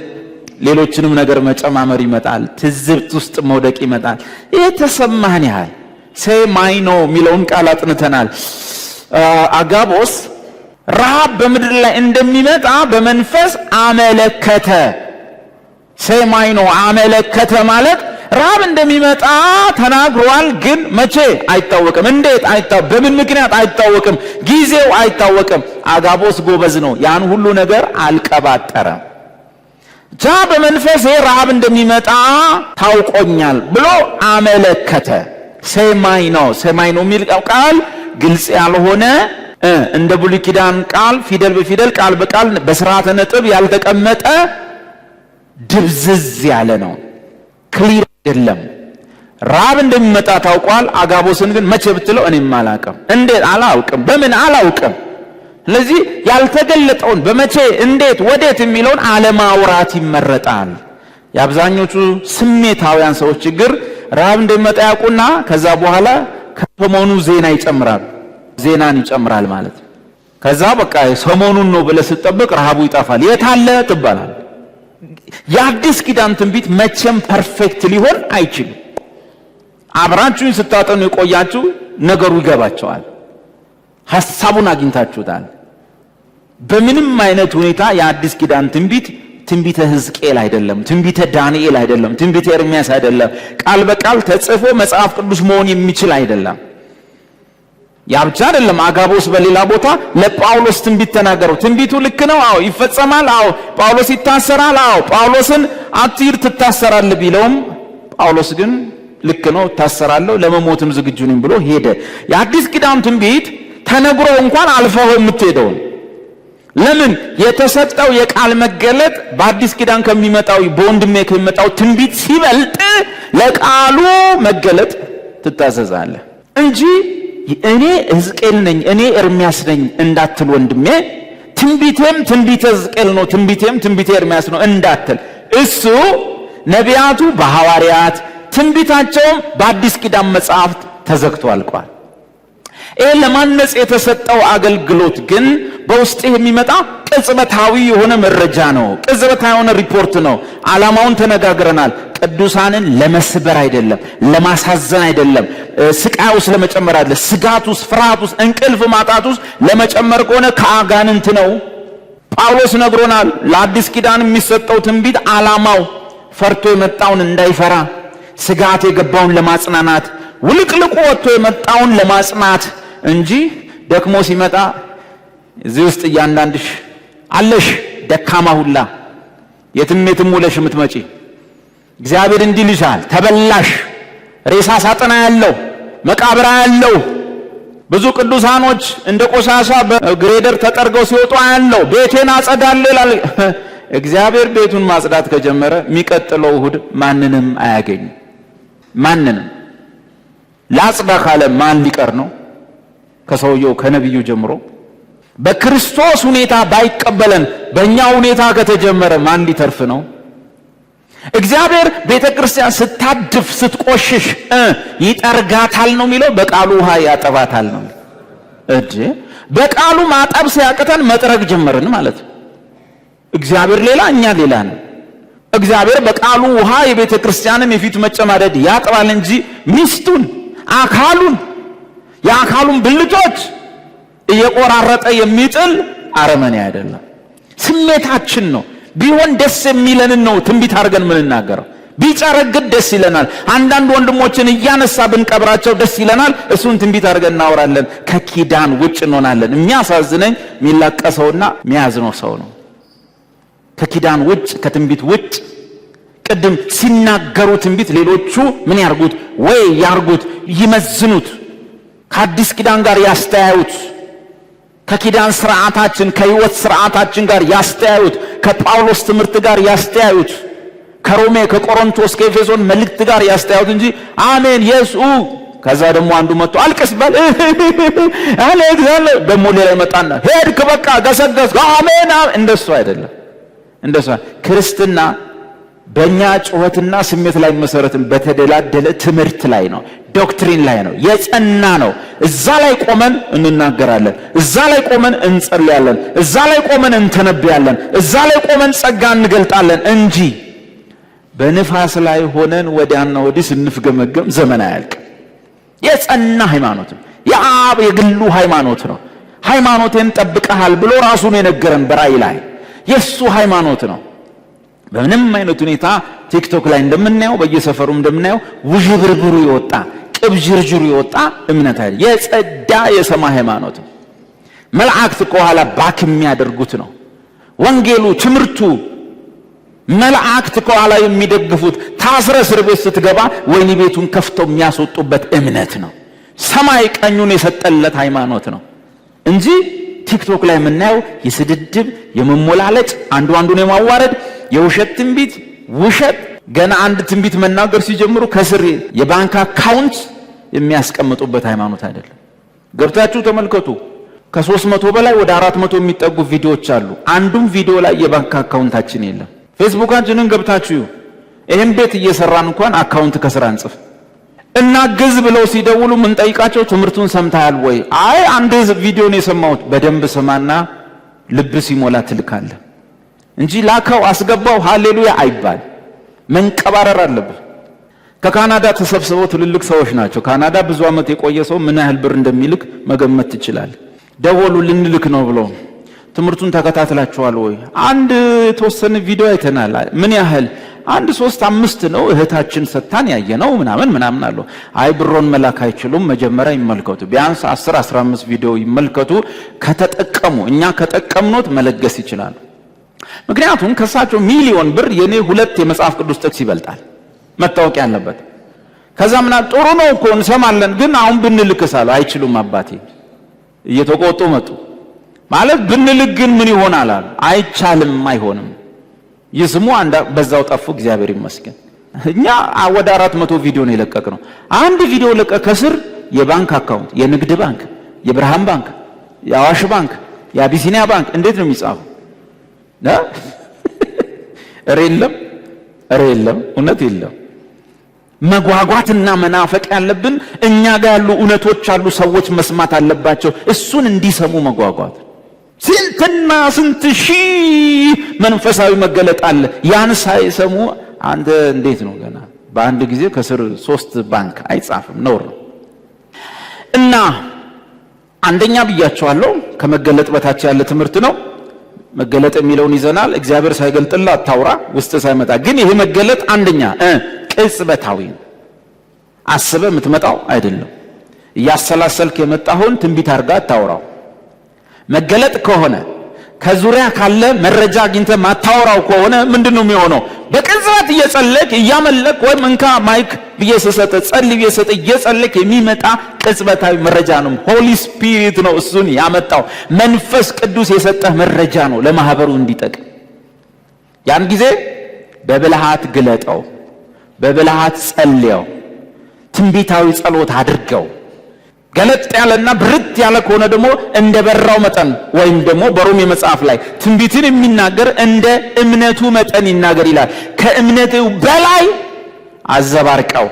ሌሎችንም ነገር መጨማመር ይመጣል። ትዝብት ውስጥ መውደቅ ይመጣል። የተሰማህን ያህል ሴማይኖ የሚለውን ቃል አጥንተናል። አጋቦስ ረሃብ በምድር ላይ እንደሚመጣ በመንፈስ አመለከተ። ሴማይኖ አመለከተ ማለት ረሃብ እንደሚመጣ ተናግሯል። ግን መቼ አይታወቅም፣ እንዴት አይታወቅም፣ በምን ምክንያት አይታወቅም፣ ጊዜው አይታወቅም። አጋቦስ ጎበዝ ነው፣ ያን ሁሉ ነገር አልቀባጠረም። ጃ በመንፈስ ረሃብ እንደሚመጣ ታውቆኛል ብሎ አመለከተ። ሴማይኖ የሚል ቃል ግልጽ ያልሆነ እንደ ብሉይ ኪዳን ቃል ፊደል በፊደል ቃል በቃል በስርዓተ ነጥብ ያልተቀመጠ ድብዝዝ ያለ ነው። ክሊር አይደለም። ረሃብ እንደሚመጣ ታውቋል። አጋቦስን ግን መቼ ብትለው እኔም አላውቅም፣ እንዴት አላውቅም፣ በምን አላውቅም። ስለዚህ ያልተገለጠውን በመቼ እንዴት ወዴት የሚለውን አለማውራት ይመረጣል። የአብዛኞቹ ስሜታውያን ሰዎች ችግር ረሃብ እንደሚመጣ ያውቁና ከዛ በኋላ ከሰሞኑ ዜና ይጨምራል። ዜናን ይጨምራል ማለት ከዛ በቃ ሰሞኑን ነው ብለህ ስትጠብቅ ረሃቡ ይጠፋል። የታለ ትባላል። የአዲስ ኪዳን ትንቢት መቼም ፐርፌክት ሊሆን አይችልም። አብራችሁን ስታጠኑ የቆያችሁ ነገሩ ይገባቸዋል። ሐሳቡን አግኝታችሁታል። በምንም አይነት ሁኔታ የአዲስ ኪዳን ትንቢት ትንቢተ ሕዝቅኤል አይደለም፣ ትንቢተ ዳንኤል አይደለም፣ ትንቢተ ኤርምያስ አይደለም። ቃል በቃል ተጽፎ መጽሐፍ ቅዱስ መሆን የሚችል አይደለም። ያ ብቻ አይደለም። አጋቦስ በሌላ ቦታ ለጳውሎስ ትንቢት ተናገረው። ትንቢቱ ልክ ነው፣ አዎ ይፈጸማል፣ አዎ ጳውሎስ ይታሰራል፣ አዎ ጳውሎስን አትሂድ ትታሰራለህ ቢለውም ጳውሎስ ግን ልክ ነው እታሰራለሁ ለመሞትም ዝግጁ ነኝ ብሎ ሄደ። የአዲስ ኪዳን ትንቢት ተነግሮ እንኳን አልፈው የምትሄደው ለምን የተሰጠው የቃል መገለጥ በአዲስ ኪዳን ከሚመጣው በወንድሜ ከሚመጣው ትንቢት ሲበልጥ ለቃሉ መገለጥ ትታዘዛለህ እንጂ እኔ ሕዝቅኤል ነኝ እኔ ኤርምያስ ነኝ እንዳትል ወንድሜ። ትንቢቴም ትንቢተ ሕዝቅኤል ነው፣ ትንቢቴም ትንቢተ ኤርምያስ ነው እንዳትል። እሱ ነቢያቱ በሐዋርያት ትንቢታቸውም በአዲስ ኪዳን መጽሐፍት ተዘግቶ አልቋል። ይሄ ለማነጽ የተሰጠው አገልግሎት ግን በውስጥ የሚመጣ ቅጽበታዊ የሆነ መረጃ ነው፣ ቅጽበታዊ የሆነ ሪፖርት ነው። ዓላማውን ተነጋግረናል። ቅዱሳንን ለመስበር አይደለም፣ ለማሳዘን አይደለም፣ ስቃይ ውስጥ ለመጨመር አይደለም፣ ስጋት ውስጥ፣ ፍርሃት ውስጥ፣ እንቅልፍ ማጣት ውስጥ ለመጨመር ከሆነ ከአጋንንት ነው። ጳውሎስ ነግሮናል። ለአዲስ ኪዳን የሚሰጠው ትንቢት ዓላማው ፈርቶ የመጣውን እንዳይፈራ፣ ስጋት የገባውን ለማጽናናት፣ ውልቅልቁ ወጥቶ የመጣውን ለማጽናት እንጂ ደክሞ ሲመጣ እዚህ ውስጥ እያንዳንድሽ አለሽ ደካማ ሁላ የትም ውለሽ የምትመጪ እግዚአብሔር እንዲልሻል ተበላሽ፣ ሬሳ ሳጥና ያለው መቃብራ ያለው ብዙ ቅዱሳኖች እንደ ቆሻሻ በግሬደር ተጠርገው ሲወጡ ያለው ቤቴን አጸዳለሁ ይላል። እግዚአብሔር ቤቱን ማጽዳት ከጀመረ የሚቀጥለው እሁድ ማንንም አያገኝ። ማንንም ላጽዳ ካለ ማን ሊቀር ነው? ከሰውየው ከነቢዩ ጀምሮ በክርስቶስ ሁኔታ ባይቀበለን በእኛ ሁኔታ ከተጀመረ ማን ሊተርፍ ነው? እግዚአብሔር ቤተክርስቲያን ስታድፍ ስትቆሽሽ ይጠርጋታል ነው የሚለው፣ በቃሉ ውሃ ያጠባታል ነው እንዴ? በቃሉ ማጠብ ሲያቅተን መጥረግ ጀመርን ማለት ነው። እግዚአብሔር ሌላ እኛ ሌላ ነው። እግዚአብሔር በቃሉ ውሃ የቤተክርስቲያንን የፊት መጨማደድ ያጥባል እንጂ ሚስቱን አካሉን የአካሉን ብልቶች እየቆራረጠ የሚጥል አረመኔ አይደለም። ስሜታችን ነው። ቢሆን ደስ የሚለንን ነው ትንቢት አድርገን የምንናገረው። ቢጨረግድ ደስ ይለናል። አንዳንድ ወንድሞችን እያነሳ ብንቀብራቸው ደስ ይለናል። እሱን ትንቢት አድርገን እናወራለን። ከኪዳን ውጭ እንሆናለን። የሚያሳዝነኝ የሚላቀሰውና የሚያዝነው ሰው ነው። ከኪዳን ውጭ ከትንቢት ውጭ ቅድም ሲናገሩ ትንቢት ሌሎቹ ምን ያርጉት ወይ ያርጉት ይመዝኑት፣ ከአዲስ ኪዳን ጋር ያስተያዩት፣ ከኪዳን ስርዓታችን ከህይወት ስርዓታችን ጋር ያስተያዩት፣ ከጳውሎስ ትምህርት ጋር ያስተያዩት፣ ከሮሜ ከቆሮንቶስ ከኤፌሶን መልእክት ጋር ያስተያዩት እንጂ አሜን የሱ ከዛ ደግሞ አንዱ መጥቶ አልቅስ በል አለ እግዚአብሔር ደግሞ ሌላ ይመጣና ሄድክ በቃ ገሰገስክ አሜን። እንደሱ አይደለም። እንደሱ ክርስትና በእኛ ጩኸትና ስሜት ላይ መሰረትን በተደላደለ ትምህርት ላይ ነው፣ ዶክትሪን ላይ ነው፣ የጸና ነው። እዛ ላይ ቆመን እንናገራለን፣ እዛ ላይ ቆመን እንጸልያለን፣ እዛ ላይ ቆመን እንተነብያለን፣ እዛ ላይ ቆመን ጸጋ እንገልጣለን እንጂ በንፋስ ላይ ሆነን ወዲያና ወዲህ ስንፍገመገም ዘመን አያልቅም። የጸና ሃይማኖት ነው። የአብ የግሉ ሃይማኖት ነው። ሃይማኖቴን ጠብቀሃል ብሎ ራሱን የነገረን በራእይ ላይ የሱ ሃይማኖት ነው። በምንም አይነት ሁኔታ ቲክቶክ ላይ እንደምናየው በየሰፈሩ እንደምናየው ውዥብርብሩ ይወጣ ቅብጅርጅሩ ይወጣ እምነት አይደል። የጸዳ የሰማይ ሃይማኖት ነው። መላእክት ከኋላ ባክ የሚያደርጉት ነው። ወንጌሉ ትምህርቱ መላእክት ከኋላ የሚደግፉት ታስረ እስር ቤት ስትገባ ወይኒ ቤቱን ከፍተው የሚያስወጡበት እምነት ነው። ሰማይ ቀኙን የሰጠለት ሃይማኖት ነው እንጂ ቲክቶክ ላይ የምናየው የስድድብ የመሞላለጭ አንዱ አንዱን የማዋረድ የውሸት ትንቢት ውሸት። ገና አንድ ትንቢት መናገር ሲጀምሩ ከስር የባንክ አካውንት የሚያስቀምጡበት ሃይማኖት አይደለም። ገብታችሁ ተመልከቱ። ከ300 በላይ ወደ 400 የሚጠጉ ቪዲዮዎች አሉ። አንዱም ቪዲዮ ላይ የባንክ አካውንታችን የለም። ፌስቡካችንን ገብታችሁ ይሄን ቤት እየሰራን እንኳን አካውንት ከስራ አንጽፍ እና ግዝ ብለው ሲደውሉ ምን ጠይቃቸው ትምህርቱን ሰምተሃል ወይ? አይ አንድ ቪዲዮ ነው የሰማሁት። በደንብ ስማና ልብ ሲሞላ ትልካለህ እንጂ ላከው አስገባው ሃሌሉያ አይባል። መንቀባረር አለብህ። ከካናዳ ተሰብስበው ትልልቅ ሰዎች ናቸው። ካናዳ ብዙ ዓመት የቆየ ሰው ምን ያህል ብር እንደሚልክ መገመት ትችላለህ። ደወሉ ልንልክ ነው ብሎ ትምህርቱን ተከታትላችኋል ወይ? አንድ የተወሰነ ቪዲዮ አይተናል። ምን ያህል? አንድ 3-5 ነው እህታችን ሰጣን ያየነው ምናምን አለው። አይ ብሮን መላክ አይችሉም፣ መጀመሪያ ይመልከቱ፣ ቢያንስ 10-15 ቪዲዮ ይመልከቱ። ከተጠቀሙ እኛ ከተጠቀምኖት መለገስ ይችላል። ምክንያቱም ከሳቸው ሚሊዮን ብር የኔ 2 የመጽሐፍ ቅዱስ ጥቅስ ይበልጣል መታወቅ ያለበት። ከዛ ምና ጥሩ ነው እኮ እንሰማለን፣ ግን አሁን ብንልክሳሉ አይችሉም። አባቴ እየተቆጡ መጡ ማለት ብንልክ ግን ምን ይሆናል አሉ። አይቻልም፣ አይሆንም። ይስሙ አንዳ በዛው ጠፉ። እግዚአብሔር ይመስገን። እኛ ወደ 400 ቪዲዮ ነው የለቀቅነው። አንድ ቪዲዮ ለቀቅ ከስር የባንክ አካውንት የንግድ ባንክ፣ የብርሃን ባንክ፣ የአዋሽ ባንክ፣ የአቢሲኒያ ባንክ እንዴት ነው የሚጻፈው? ኧረ የለም፣ እውነት የለም። መጓጓትና መናፈቅ ያለብን እኛ ጋር ያሉ እውነቶች አሉ፣ ሰዎች መስማት አለባቸው። እሱን እንዲሰሙ መጓጓት። ስንትና ስንት ሺህ መንፈሳዊ መገለጥ አለ። ያን ሳይሰሙ አንተ እንዴት ነው ገና በአንድ ጊዜ ከስር 3 ባንክ አይጻፍም፣ ነውር ነው። እና አንደኛ ብያቸዋለሁ ከመገለጥ በታች ያለ ትምህርት ነው። መገለጥ የሚለውን ይዘናል። እግዚአብሔር ሳይገልጥልህ አታውራ፣ ውስጥ ሳይመጣ ግን ይሄ መገለጥ አንደኛ ቅጽበታዊ ነው። አስበህ የምትመጣው አይደለም። እያሰላሰልክ የመጣውን ትንቢት አድርጋ አታውራው። መገለጥ ከሆነ ከዙሪያ ካለ መረጃ አግኝተህ ማታወራው ከሆነ ምንድነው የሚሆነው? በቅጽበት እየጸለይክ እያመለክ ወይም እንካ ማይክ ብየሰሰተ ጸልይ ብየሰተ እየጸለይክ የሚመጣ ቅጽበታዊ መረጃ ነው። ሆሊ ስፒሪት ነው እሱን ያመጣው። መንፈስ ቅዱስ የሰጠህ መረጃ ነው ለማህበሩ እንዲጠቅም። ያን ጊዜ በብልሃት ግለጠው፣ በብልሃት ጸልየው፣ ትንቢታዊ ጸሎት አድርገው። ገለጥ ያለና ብርት ያለ ከሆነ ደግሞ እንደ በራው መጠን ወይም ደግሞ በሮሜ መጽሐፍ ላይ ትንቢትን የሚናገር እንደ እምነቱ መጠን ይናገር ይላል። ከእምነቱ በላይ አዘባርቀው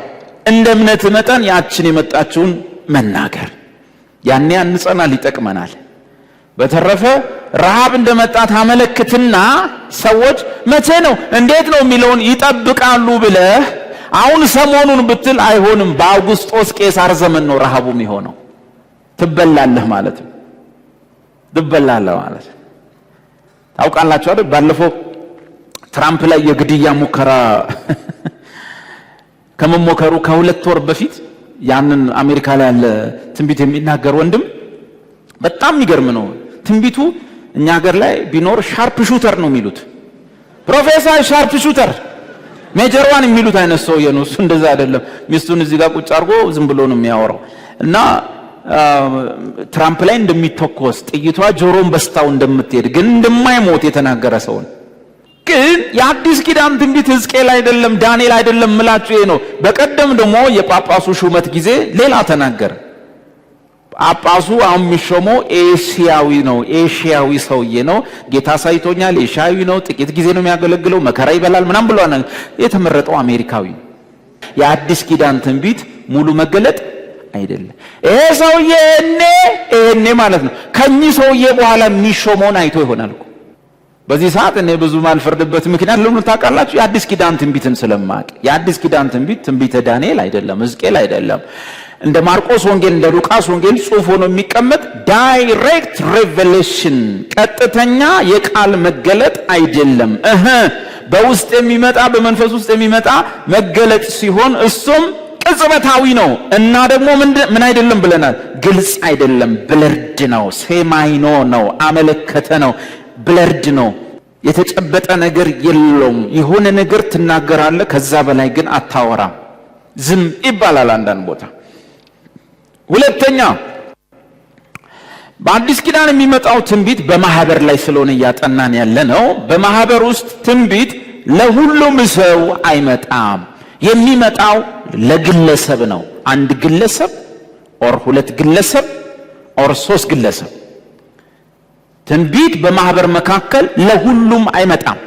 እንደ እምነት መጠን ያችን የመጣችውን መናገር። ያኔ አንጸናል፣ ይጠቅመናል። በተረፈ ረሃብ እንደመጣ ታመለክትና ሰዎች መቼ ነው እንዴት ነው የሚለውን ይጠብቃሉ ብለህ አሁን ሰሞኑን ብትል አይሆንም። በአውግስጦስ ቄሳር ዘመን ነው ረሃቡ የሚሆነው። ትበላለህ ማለት ነው። ትበላለህ ማለት ታውቃላችሁ አይደል? ባለፈው ትራምፕ ላይ የግድያ ሙከራ ከመሞከሩ ከ2 ወር በፊት ያንን አሜሪካ ላይ ያለ ትንቢት የሚናገር ወንድም በጣም የሚገርም ነው ትንቢቱ። እኛ ሀገር ላይ ቢኖር ሻርፕ ሹተር ነው የሚሉት። ፕሮፌሰር ሻርፕ ሹተር ሜጀር ዋን የሚሉት አይነት ሰውዬ ነው እሱ። እንደዛ አይደለም። ሚስቱን እዚህ ጋር ቁጭ አድርጎ ዝም ብሎ ነው የሚያወራው። እና ትራምፕ ላይ እንደሚተኮስ ጥይቷ ጆሮን በስታው እንደምትሄድ ግን እንደማይሞት የተናገረ ሰው ነው። ግን የአዲስ ኪዳን ትንቢት ሕዝቅኤል አይደለም ዳንኤል አይደለም ምላችሁ ይሄ ነው። በቀደም ደግሞ የጳጳሱ ሹመት ጊዜ ሌላ ተናገረ። ጳጳሱ አሁን የሚሾመው ኤሽያዊ ነው፣ ኤሽያዊ ሰውዬ ነው። ጌታ ሳይቶኛል፣ ኤሽያዊ ነው፣ ጥቂት ጊዜ ነው የሚያገለግለው፣ መከራ ይበላል ምናም ብሏል። የተመረጠው አሜሪካዊ። የአዲስ ኪዳን ትንቢት ሙሉ መገለጥ አይደለም። ይሄ ሰውዬ እኔ ማለት ነው ከኚህ ሰውዬ በኋላ የሚሾመውን አይቶ ይሆናል እኮ። በዚህ ሰዓት እኔ ብዙ ማልፈርድበት ምክንያት ለምን ታውቃላችሁ? የአዲስ ኪዳን ትንቢትን ስለማቅ። የአዲስ ኪዳን ትንቢት ትንቢተ ዳንኤል አይደለም፣ ሕዝቅኤል አይደለም፣ እንደ ማርቆስ ወንጌል እንደ ሉቃስ ወንጌል ጽሑፍ ሆኖ የሚቀመጥ ዳይሬክት ሬቨሌሽን ቀጥተኛ የቃል መገለጥ አይደለም። በውስጥ የሚመጣ በመንፈስ ውስጥ የሚመጣ መገለጥ ሲሆን እሱም ቅጽበታዊ ነው እና ደግሞ ምን አይደለም ብለናል? ግልጽ አይደለም፣ ብለርድ ነው፣ ሴማይኖ ነው፣ አመለከተ ነው፣ ብለርድ ነው። የተጨበጠ ነገር የለውም። የሆነ ነገር ትናገራለህ፣ ከዛ በላይ ግን አታወራም፣ ዝም ይባላል አንዳንድ ቦታ። ሁለተኛ በአዲስ ኪዳን የሚመጣው ትንቢት በማህበር ላይ ስለሆነ እያጠናን ያለ ነው። በማህበር ውስጥ ትንቢት ለሁሉም ሰው አይመጣም። የሚመጣው ለግለሰብ ነው። አንድ ግለሰብ ኦር ሁለት ግለሰብ ኦር ሶስት ግለሰብ። ትንቢት በማህበር መካከል ለሁሉም አይመጣም።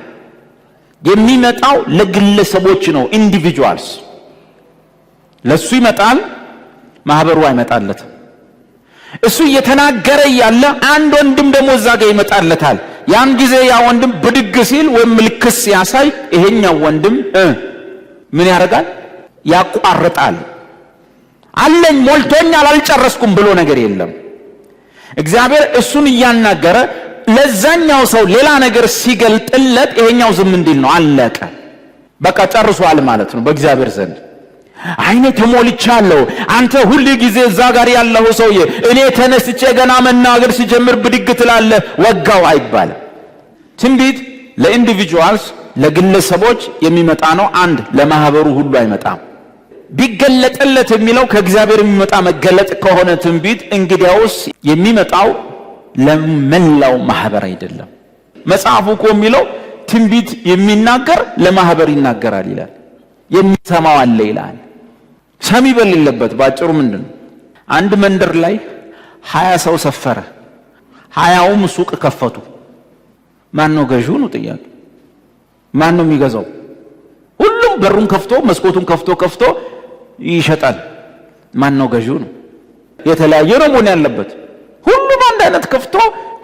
የሚመጣው ለግለሰቦች ነው፣ ኢንዲቪጁዋልስ። ለሱ ይመጣል፣ ማህበሩ አይመጣለትም። እሱ እየተናገረ ያለ አንድ ወንድም ደግሞ እዛ ጋር ይመጣለታል። ያን ጊዜ ያ ወንድም ብድግ ሲል ወይም ምልክት ሲያሳይ ይሄኛው ወንድም ምን ያደርጋል? ያቋርጣል። አለኝ ሞልቶኛል አልጨረስኩም ብሎ ነገር የለም። እግዚአብሔር እሱን እያናገረ ለዛኛው ሰው ሌላ ነገር ሲገልጥለት ይሄኛው ዝም እንዲል ነው። አለቀ፣ በቃ ጨርሷል ማለት ነው በእግዚአብሔር ዘንድ። አይኔ ተሞልቻለሁ፣ አንተ ሁሉ ጊዜ እዛ ጋር ያለው ሰውዬ እኔ ተነስቼ ገና መናገር ሲጀምር ብድግ ትላለህ፣ ወጋው አይባልም። ትንቢት ለኢንዲቪጁዋልስ ለግለሰቦች የሚመጣ ነው። አንድ ለማህበሩ ሁሉ አይመጣም። ቢገለጥለት የሚለው ከእግዚአብሔር የሚመጣ መገለጥ ከሆነ ትንቢት እንግዲያውስ የሚመጣው ለመላው ማህበር አይደለም። መጽሐፉ እኮ የሚለው ትንቢት የሚናገር ለማህበር ይናገራል ይላል። የሚሰማው አለ ይላል። ሰሚ በሌለበት ባጭሩ ምንድነው? አንድ መንደር ላይ 20 ሰው ሰፈረ። 20ውም ሱቅ ከፈቱ። ማን ነው ገዢው ነው ጥያቄ። ማን ነው የሚገዛው? ሁሉም በሩን ከፍቶ መስኮቱን ከፍቶ ይሸጣል። ማን ነው ገዢው ነው? የተለያየ ነው መሆን ያለበት። ሁሉም አንድ አይነት ከፍቶ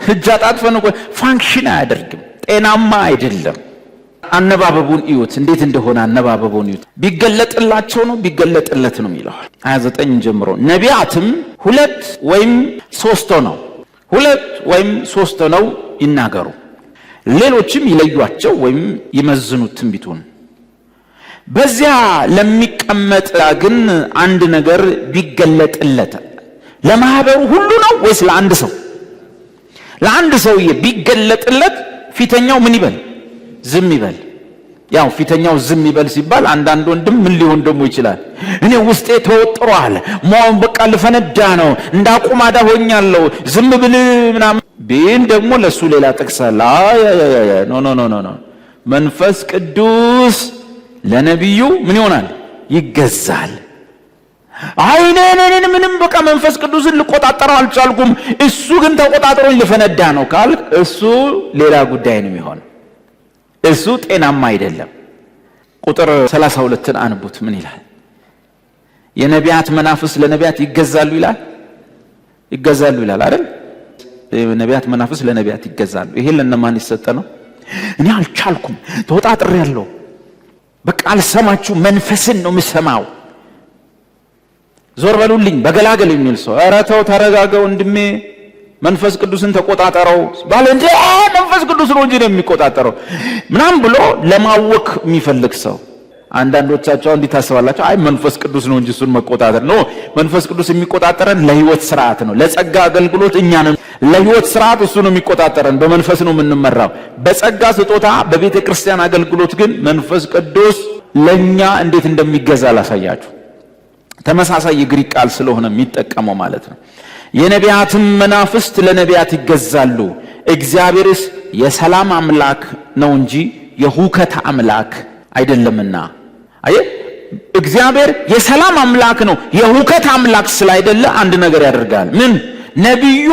እጅ አጣጥፈን ፋንክሽን አያደርግም። ጤናማ አይደለም። አነባበቡን እዩት፣ እንዴት እንደሆነ አነባበቡን እዩት። ቢገለጥላቸው ነው ቢገለጥለት ነው ይላል 29 ጀምሮ። ነቢያትም 2 ወይም 3 ነው 2 ወይም 3 ነው ይናገሩ፣ ሌሎችም ይለዩአቸው ወይም ይመዝኑት ትንቢቱን። በዚያ ለሚቀመጥ ግን አንድ ነገር ቢገለጥለት ለማህበሩ ሁሉ ነው ወይስ ለአንድ ሰው? ለአንድ ሰውዬ ቢገለጥለት ፊተኛው ምን ይበል? ዝም ይበል። ያው ፊተኛው ዝም ይበል ሲባል አንዳንድ ወንድም ምን ሊሆን ደግሞ ይችላል? እኔ ውስጤ ተወጥሯል፣ ሞን በቃ ልፈነዳ ነው፣ እንዳቁማዳ ሆኛለሁ፣ ዝም ብል ምናምን ቢን ደግሞ ለሱ ሌላ ጥቅስ አለ። ኖ መንፈስ ቅዱስ ለነቢዩ ምን ይሆናል? ይገዛል። አይኔን ምንም በቃ መንፈስ ቅዱስን ልቆጣጠረው አልቻልኩም፣ እሱ ግን ተቆጣጥሮኝ ልፈነዳ ነው ካልክ እሱ ሌላ ጉዳይ ነው የሚሆን። እሱ ጤናማ አይደለም። ቁጥር 32ን አንቡት። ምን ይላል? የነቢያት መናፍስ ለነቢያት ይገዛሉ ይላል። ይገዛሉ ይላል አይደል? የነቢያት መናፍስ ለነቢያት ይገዛሉ። ይሄ ለነማን ይሰጠ ነው? እኔ አልቻልኩም፣ ተወጣጥሬያለሁ፣ በቃ አልሰማችሁ፣ መንፈስን ነው የምሰማው፣ ዞር በሉልኝ በገላገል የሚል ሰው። ኧረ ተው ተረጋጋ ወንድሜ፣ መንፈስ ቅዱስን ተቆጣጠረው ባለ እንደ መንፈስ ቅዱስ ነው እንጂ ነው የሚቆጣጠረው ምናምን ብሎ ለማወክ የሚፈልግ ሰው። አንዳንዶቻቸው እንዲህ ታስባላችሁ፣ አይ መንፈስ ቅዱስ ነው እንጂ እሱን መቆጣጠር ነው። መንፈስ ቅዱስ የሚቆጣጠረን ለህይወት ስርዓት ነው፣ ለጸጋ አገልግሎት እኛ ነን። ለህይወት ስርዓት እሱ ነው የሚቆጣጠረን፣ በመንፈስ ነው የምንመራው። በጸጋ ስጦታ በቤተ ክርስቲያን አገልግሎት ግን መንፈስ ቅዱስ ለኛ እንዴት እንደሚገዛ ላሳያችሁ። ተመሳሳይ የግሪክ ቃል ስለሆነ የሚጠቀመው ማለት ነው። የነቢያትም መናፍስት ለነቢያት ይገዛሉ፣ እግዚአብሔርስ የሰላም አምላክ ነው እንጂ የሁከት አምላክ አይደለምና። አየ እግዚአብሔር የሰላም አምላክ ነው። የሁከት አምላክ ስላይደለ አንድ ነገር ያደርጋል። ምን? ነብዩ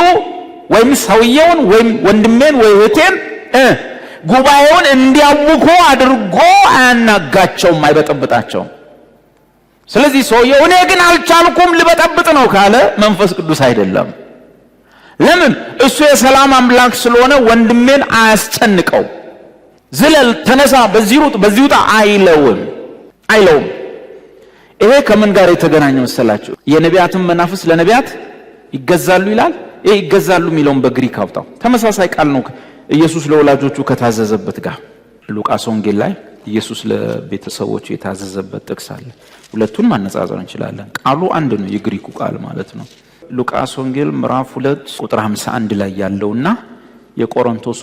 ወይም ሰውየውን ወይም ወንድሜን ወይ እህቴን ጉባኤውን እንዲያውኩ አድርጎ አያናጋቸውም፣ አይበጠብጣቸውም። ስለዚህ ሰውየው እኔ ግን አልቻልኩም ልበጠብጥ ነው ካለ መንፈስ ቅዱስ አይደለም። ለምን? እሱ የሰላም አምላክ ስለሆነ ወንድሜን አያስጨንቀው። ዝለል፣ ተነሳ፣ በዚህ ሩጥ፣ በዚህ ውጣ አይለውም። ይሄ ከምን ጋር የተገናኘ መሰላችሁ? የነቢያትን መናፍስት ለነቢያት ይገዛሉ ይላል። ይሄ ይገዛሉ የሚለውን በግሪክ አውጣው። ተመሳሳይ ቃል ነው ኢየሱስ ለወላጆቹ ከታዘዘበት ጋር። ሉቃስ ወንጌል ላይ ኢየሱስ ለቤተሰቦቹ የታዘዘበት ጥቅስ አለ። ሁለቱን ማነጻጸር እንችላለን። ቃሉ አንድ ነው፣ የግሪኩ ቃል ማለት ነው። ሉቃስ ወንጌል ምዕራፍ 2 ቁጥር 51 ላይ ያለውና የቆሮንቶሱ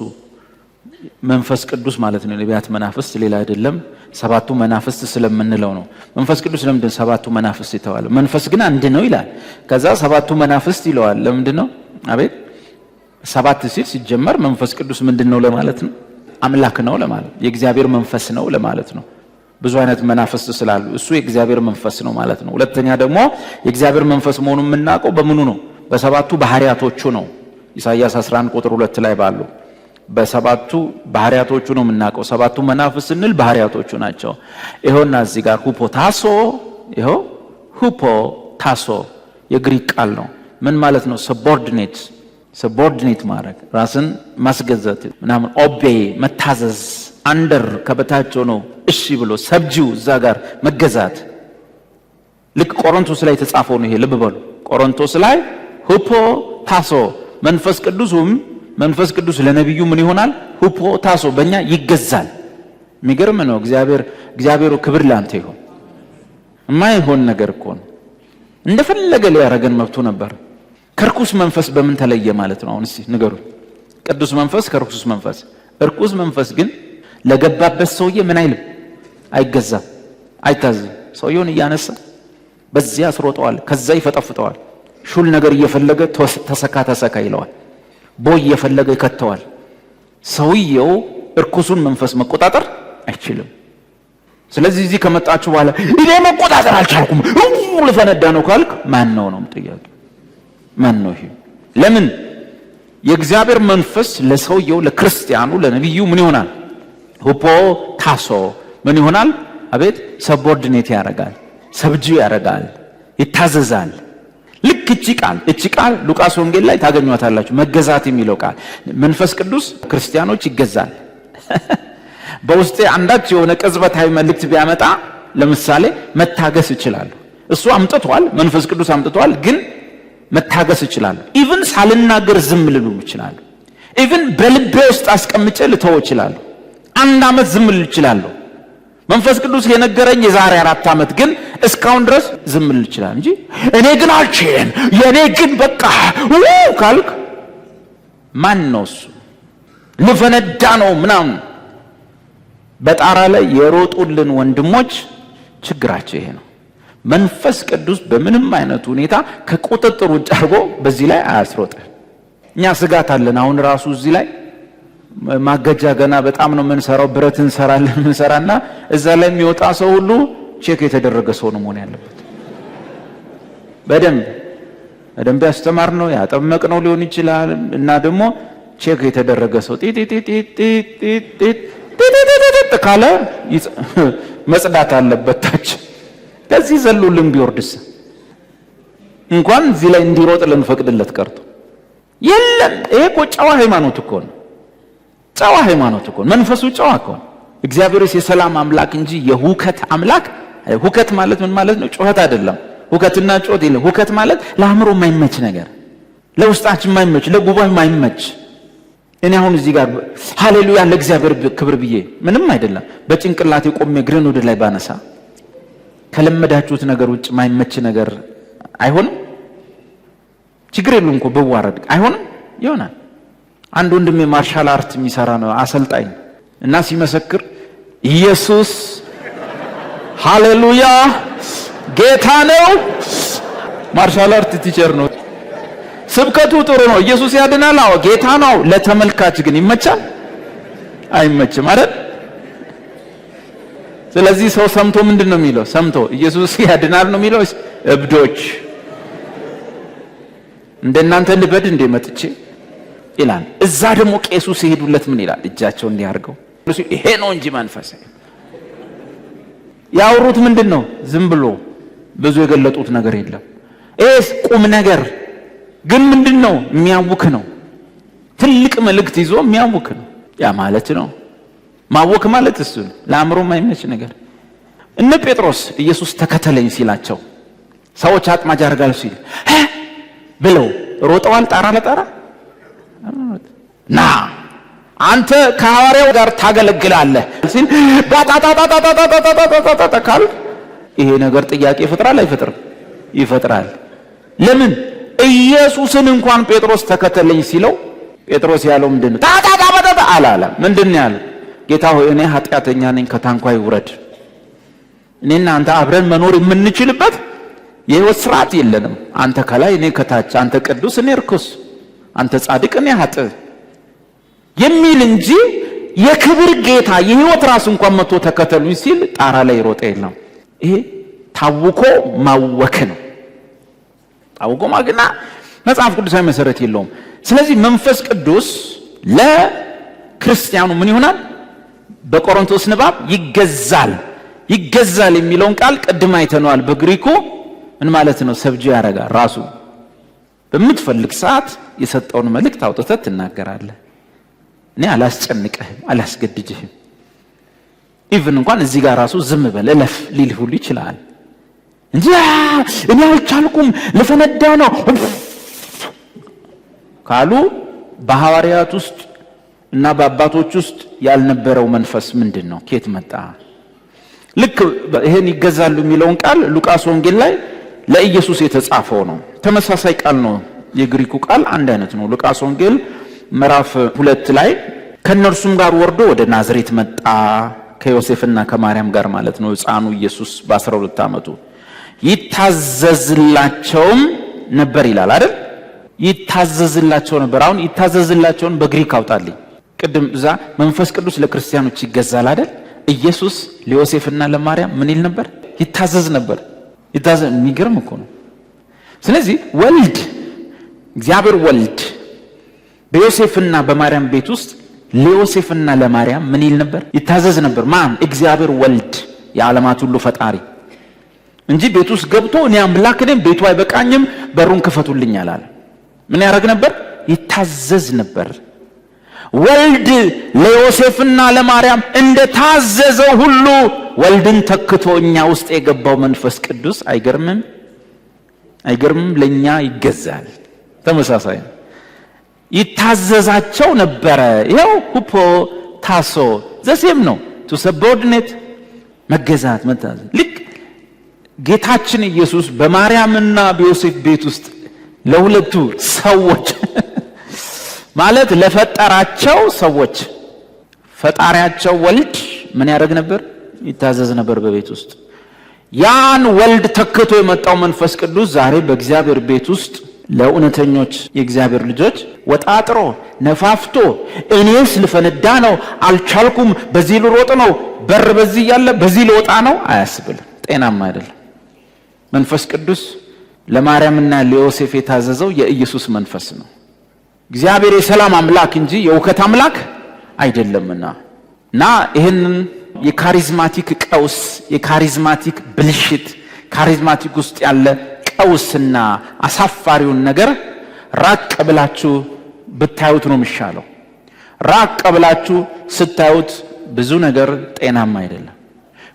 መንፈስ ቅዱስ ማለት ነው። ነቢያት መናፍስት ሌላ አይደለም። ሰባቱ መናፍስት ስለምንለው ነው። መንፈስ ቅዱስ ለምንድን ሰባቱ መናፍስት ይተዋል? መንፈስ ግን አንድ ነው ይላል። ከዛ ሰባቱ መናፍስት ይለዋል። ለምንድን ነው? አቤት ሰባት ሲል ሲጀመር መንፈስ ቅዱስ ምንድነው ለማለት ነው? አምላክ ነው ለማለት፣ የእግዚአብሔር መንፈስ ነው ለማለት ነው። ብዙ አይነት መናፍስት ስላሉ እሱ የእግዚአብሔር መንፈስ ነው ማለት ነው። ሁለተኛ ደግሞ የእግዚአብሔር መንፈስ መሆኑን የምናውቀው በምኑ ነው? በሰባቱ ባህሪያቶቹ ነው። ኢሳይያስ 11 ቁጥር 2 ላይ ባሉ በሰባቱ ባህሪያቶቹ ነው የምናውቀው። ሰባቱ መናፍስት ስንል ባህሪያቶቹ ናቸው። ይሄውና እዚህ ጋር ሁፖታሶ፣ ይሄው ሁፖታሶ የግሪክ ቃል ነው። ምን ማለት ነው? ሰቦርዲኔት ማድረግ፣ ራስን ማስገዛት ምናምን፣ ኦቤ መታዘዝ፣ አንደር ከበታቸው ነው እሺ ብሎ፣ ሰብጂው እዛ ጋር መገዛት። ልክ ቆሮንቶስ ላይ የተጻፈው ነው ይሄ። ልብ በሉ ቆሮንቶስ ላይ ሁፖታሶ መንፈስ ቅዱስ ለነብዩ ምን ይሆናል? ሁፖታሶ በእኛ ይገዛል። የሚገርም ነው። እግዚአብሔሩ ክብር ላንተ ይሁን። የማይሆን ነገር እኮ ነው። እንደፈለገ ሊያረገን መብቱ ነበር። ከርኩስ መንፈስ በምን ተለየ ማለት ነው? አሁን እስቲ ንገሩ። ቅዱስ መንፈስ ከርኩስ መንፈስ። እርኩስ መንፈስ ግን ለገባበት ሰውዬ ምን አይልም? አይገዛም፣ አይታዝም። ሰውየውን እያነሳ በዚያ አስሮጠዋል፣ ከዛ ይፈጠፍጠዋል። ሹል ነገር እየፈለገ ተሰካ ይለዋል። ቦይ እየፈለገ ይከተዋል። ሰውየው እርኩሱን መንፈስ መቆጣጠር አይችልም። ስለዚህ እዚህ ከመጣችሁ በኋላ እኔ መቆጣጠር አልቻልኩም ልፈነዳ ነው ካልክ ማን ነው ጥያቄ? ማን ነው ይሄ? ለምን የእግዚአብሔር መንፈስ ለሰውየው ለክርስቲያኑ ለነብዩ ምን ይሆናል? ሁፖታሶ ምን ይሆናል? አቤት ሰቦርዲኔት ያደርጋል፣ ሰብጂው ያደርጋል፣ ይታዘዛል። ልክ እቺ ቃል ሉቃስ ወንጌል ላይ ታገኟታላችሁ። መገዛት የሚለው ቃል መንፈስ ቅዱስ ክርስቲያኖች ይገዛል። በውስጤ አንዳች የሆነ ቅጽበታዊ መልእክት ቢያመጣ ለምሳሌ መታገስ ይችላል። እሱ አምጥቷል፣ መንፈስ ቅዱስ አምጥቷል፣ ግን መታገስ ይችላል። ኢቭን ሳልናገር ዝም ልሉ ይችላል። ኢቭን በልቤ ውስጥ አስቀምጬ ልተው ይችላል። 1 ዓመት ዝም ልል ይችላል። መንፈስ ቅዱስ የነገረኝ የዛሬ 4 ዓመት ግን እስካሁን ድረስ ዝም ልል ይችላል እንጂ እኔ ግን አልችልም፣ የኔ ግን በቃ ካልክ ማን ነው እሱ? ልፈነዳ ነው ምናምን። በጣራ ላይ የሮጡልን ወንድሞች ችግራቸው ይሄ ነው። መንፈስ ቅዱስ በምንም አይነት ሁኔታ ከቁጥጥር ውጭ አድርጎ በዚህ ላይ አያስሮጥ። እኛ ስጋት አለን። አሁን ራሱ እዚህ ላይ ማገጃ ገና በጣም ነው የምንሰራው። ብረት እንሰራለን እንሰራና እዛ ላይ የሚወጣ ሰው ሁሉ ቼክ የተደረገ ሰው ነው መሆን ያለበት። በደንብ ያስተማር ነው ያጠመቅ ነው ሊሆን ይችላል። እና ደግሞ ቼክ የተደረገ ሰው ካለ መጽዳት አለበት ታች። ከዚህ ዘሉልን ቢወርድስ እንኳን እዚህ ላይ እንዲሮጥ ልንፈቅድለት ቀርቶ የለም። ይሄ እኮ ጨዋ ሃይማኖት እኮ ነው። ጨዋ ሃይማኖት እኮ መንፈሱ ጨዋ እኮ። እግዚአብሔርስ የሰላም አምላክ እንጂ የሁከት አምላክ። ሁከት ማለት ምን ማለት ነው? ጩኸት አይደለም። ሁከትና ጩኸት የለም። ሁከት ማለት ለአእምሮ የማይመች ነገር፣ ለውስጣችን የማይመች፣ ለጉባኤ የማይመች። እኔ አሁን እዚህ ጋር ሃሌሉያ ለእግዚአብሔር ክብር ብዬ ምንም አይደለም። በጭንቅላቴ ቆሜ እግሬን ወደ ላይ ባነሳ ከለመዳችሁት ነገር ውጭ የማይመች ነገር አይሆንም። ችግር የለውም እኮ በዋረድ አይሆንም፣ ይሆናል። አንድ ወንድሜ ማርሻል አርት የሚሰራ ነው አሰልጣኝ፣ እና ሲመሰክር ኢየሱስ ሃሌሉያ ጌታ ነው። ማርሻል አርት ቲቸር ነው። ስብከቱ ጥሩ ነው። ኢየሱስ ያድናል። አዎ ጌታ ነው። ለተመልካች ግን ይመቻል አይመችም አይደል? ስለዚህ ሰው ሰምቶ ምንድነው የሚለው? ሰምቶ ኢየሱስ ያድናል ነው የሚለው? እብዶች እንደናንተ ልበድ እንደ መጥቼ ይላል። እዛ ደግሞ ቄሱ ሲሄዱለት ምን ይላል? እጃቸው እንዲያርገው ይሄ ነው እንጂ መንፈስ ያወሩት ምንድነው? ዝም ብሎ ብዙ የገለጡት ነገር የለም። እስ ቁም ነገር ግን ምንድነው? የሚያውክ ነው። ትልቅ መልእክት ይዞ የሚያውክ ነው። ያ ማለት ነው ማወክ ማለት እሱ ለአእምሮ የማይመች ነገር። እነ ጴጥሮስ ኢየሱስ ተከተለኝ ሲላቸው ሰዎች አጥማጅ አርጋል ሲል ብለው ሮጠዋል። ጣራ ለጣራ ና አንተ ከሐዋርያው ጋር ታገለግላለህ ሲል ባጣጣጣጣጣጣጣጣጣ ይሄ ነገር ጥያቄ ይፈጥራል አይፈጥርም? ይፈጥራል። ለምን? ኢየሱስን እንኳን ጴጥሮስ ተከተለኝ ሲለው ጴጥሮስ ያለው ምንድነው? ታታታታታ አላለ። ምንድነው ያለው? ጌታ ሆይ እኔ ኃጢአተኛ ነኝ፣ ከታንኳይ ውረድ። እኔና አንተ አብረን መኖር የምንችልበት የህይወት ስርዓት የለንም። አንተ ከላይ እኔ ከታች፣ አንተ ቅዱስ እኔ ርኩስ፣ አንተ ጻድቅ እኔ ኃጥእ የሚል እንጂ የክብር ጌታ የህይወት ራስ እንኳን መጥቶ ተከተሉኝ ሲል ጣራ ላይ ሮጠ የለም። ይሄ ታውቆ ማወክ ነው። ታውቆ ማግና መጽሐፍ ቅዱሳዊ መሰረት የለውም። ስለዚህ መንፈስ ቅዱስ ለክርስቲያኑ ምን ይሆናል? በቆሮንቶስ ንባብ ይገዛል። ይገዛል የሚለውን ቃል ቅድም አይተነዋል። በግሪኩ ምን ማለት ነው? ሰብጆ ያደርጋል። ራሱ በምትፈልግ ሰዓት የሰጠውን መልእክት አውጥተህ ትናገራለህ። እኔ አላስጨንቅህም፣ አላስገድጅህም። ኢቭን እንኳን እዚህ ጋር ራሱ ዝም በል እለፍ ሊልህ ሁሉ ይችላል እንጂ እኔ አልቻልኩም ልፈነዳ ነው ካሉ በሐዋርያት ውስጥ እና በአባቶች ውስጥ ያልነበረው መንፈስ ምንድነው? ከየት መጣ? ልክ ይሄን ይገዛሉ የሚለውን ቃል ሉቃስ ወንጌል ላይ ለኢየሱስ የተጻፈው ነው። ተመሳሳይ ቃል ነው። የግሪኩ ቃል አንድ አይነት ነው። ሉቃስ ወንጌል ምዕራፍ 2 ላይ ከነርሱም ጋር ወርዶ ወደ ናዝሬት መጣ፣ ከዮሴፍና ከማርያም ጋር ማለት ነው። ሕፃኑ ኢየሱስ በ12 ዓመቱ ይታዘዝላቸውም ነበር ይላል አይደል? ይታዘዝላቸው ነበር። አሁን ይታዘዝላቸውን በግሪክ አውጣልኝ። ቅድም እዛ መንፈስ ቅዱስ ለክርስቲያኖች ይገዛል አይደል? ኢየሱስ ለዮሴፍና ለማርያም ምን ይል ነበር? ይታዘዝ ነበር። ይታዘዝ። የሚገርም እኮ ነው። ስለዚህ ወልድ እግዚአብሔር ወልድ በዮሴፍና በማርያም ቤት ውስጥ ለዮሴፍና ለማርያም ምን ይል ነበር? ይታዘዝ ነበር። ማን? እግዚአብሔር ወልድ የዓለማት ሁሉ ፈጣሪ እንጂ ቤት ውስጥ ገብቶ እኔ አምላክ ነኝ፣ ቤቱ አይበቃኝም፣ በሩን ክፈቱልኝ አላለ። ምን ያደርግ ነበር? ይታዘዝ ነበር። ወልድ ለዮሴፍና ለማርያም እንደታዘዘው ሁሉ ወልድን ተክቶ እኛ ውስጥ የገባው መንፈስ ቅዱስ አይገርምም? አይገርምም? ለኛ ይገዛል። ተመሳሳይ ይታዘዛቸው ነበረ። ይሄው ሁፖ ታሶ ዘሴም ነው። ቱ ሰቦርዲኔት መገዛት፣ መታዘዝ። ልክ ጌታችን ኢየሱስ በማርያምና በዮሴፍ ቤት ውስጥ ለሁለቱ ሰዎች ማለት ለፈጠራቸው ሰዎች ፈጣሪያቸው ወልድ ምን ያደርግ ነበር? ይታዘዝ ነበር በቤት ውስጥ። ያን ወልድ ተክቶ የመጣው መንፈስ ቅዱስ ዛሬ በእግዚአብሔር ቤት ውስጥ ለእውነተኞች የእግዚአብሔር ልጆች ወጣጥሮ ነፋፍቶ እኔስ ልፈነዳ ነው፣ አልቻልኩም፣ በዚህ ልሮጥ ነው፣ በር በዚህ ያለ በዚህ ልወጣ ነው አያስብልም። ጤናማ አይደለም። መንፈስ ቅዱስ ለማርያምና ለዮሴፍ የታዘዘው የኢየሱስ መንፈስ ነው። እግዚአብሔር የሰላም አምላክ እንጂ የውከት አምላክ አይደለምና እና ይሄንን የካሪዝማቲክ ቀውስ፣ የካሪዝማቲክ ብልሽት፣ ካሪዝማቲክ ውስጥ ያለ ቀውስና አሳፋሪውን ነገር ራቅ ብላችሁ ብታዩት ነው የሚሻለው። ራቅ ብላችሁ ስታዩት ብዙ ነገር ጤናማ አይደለም።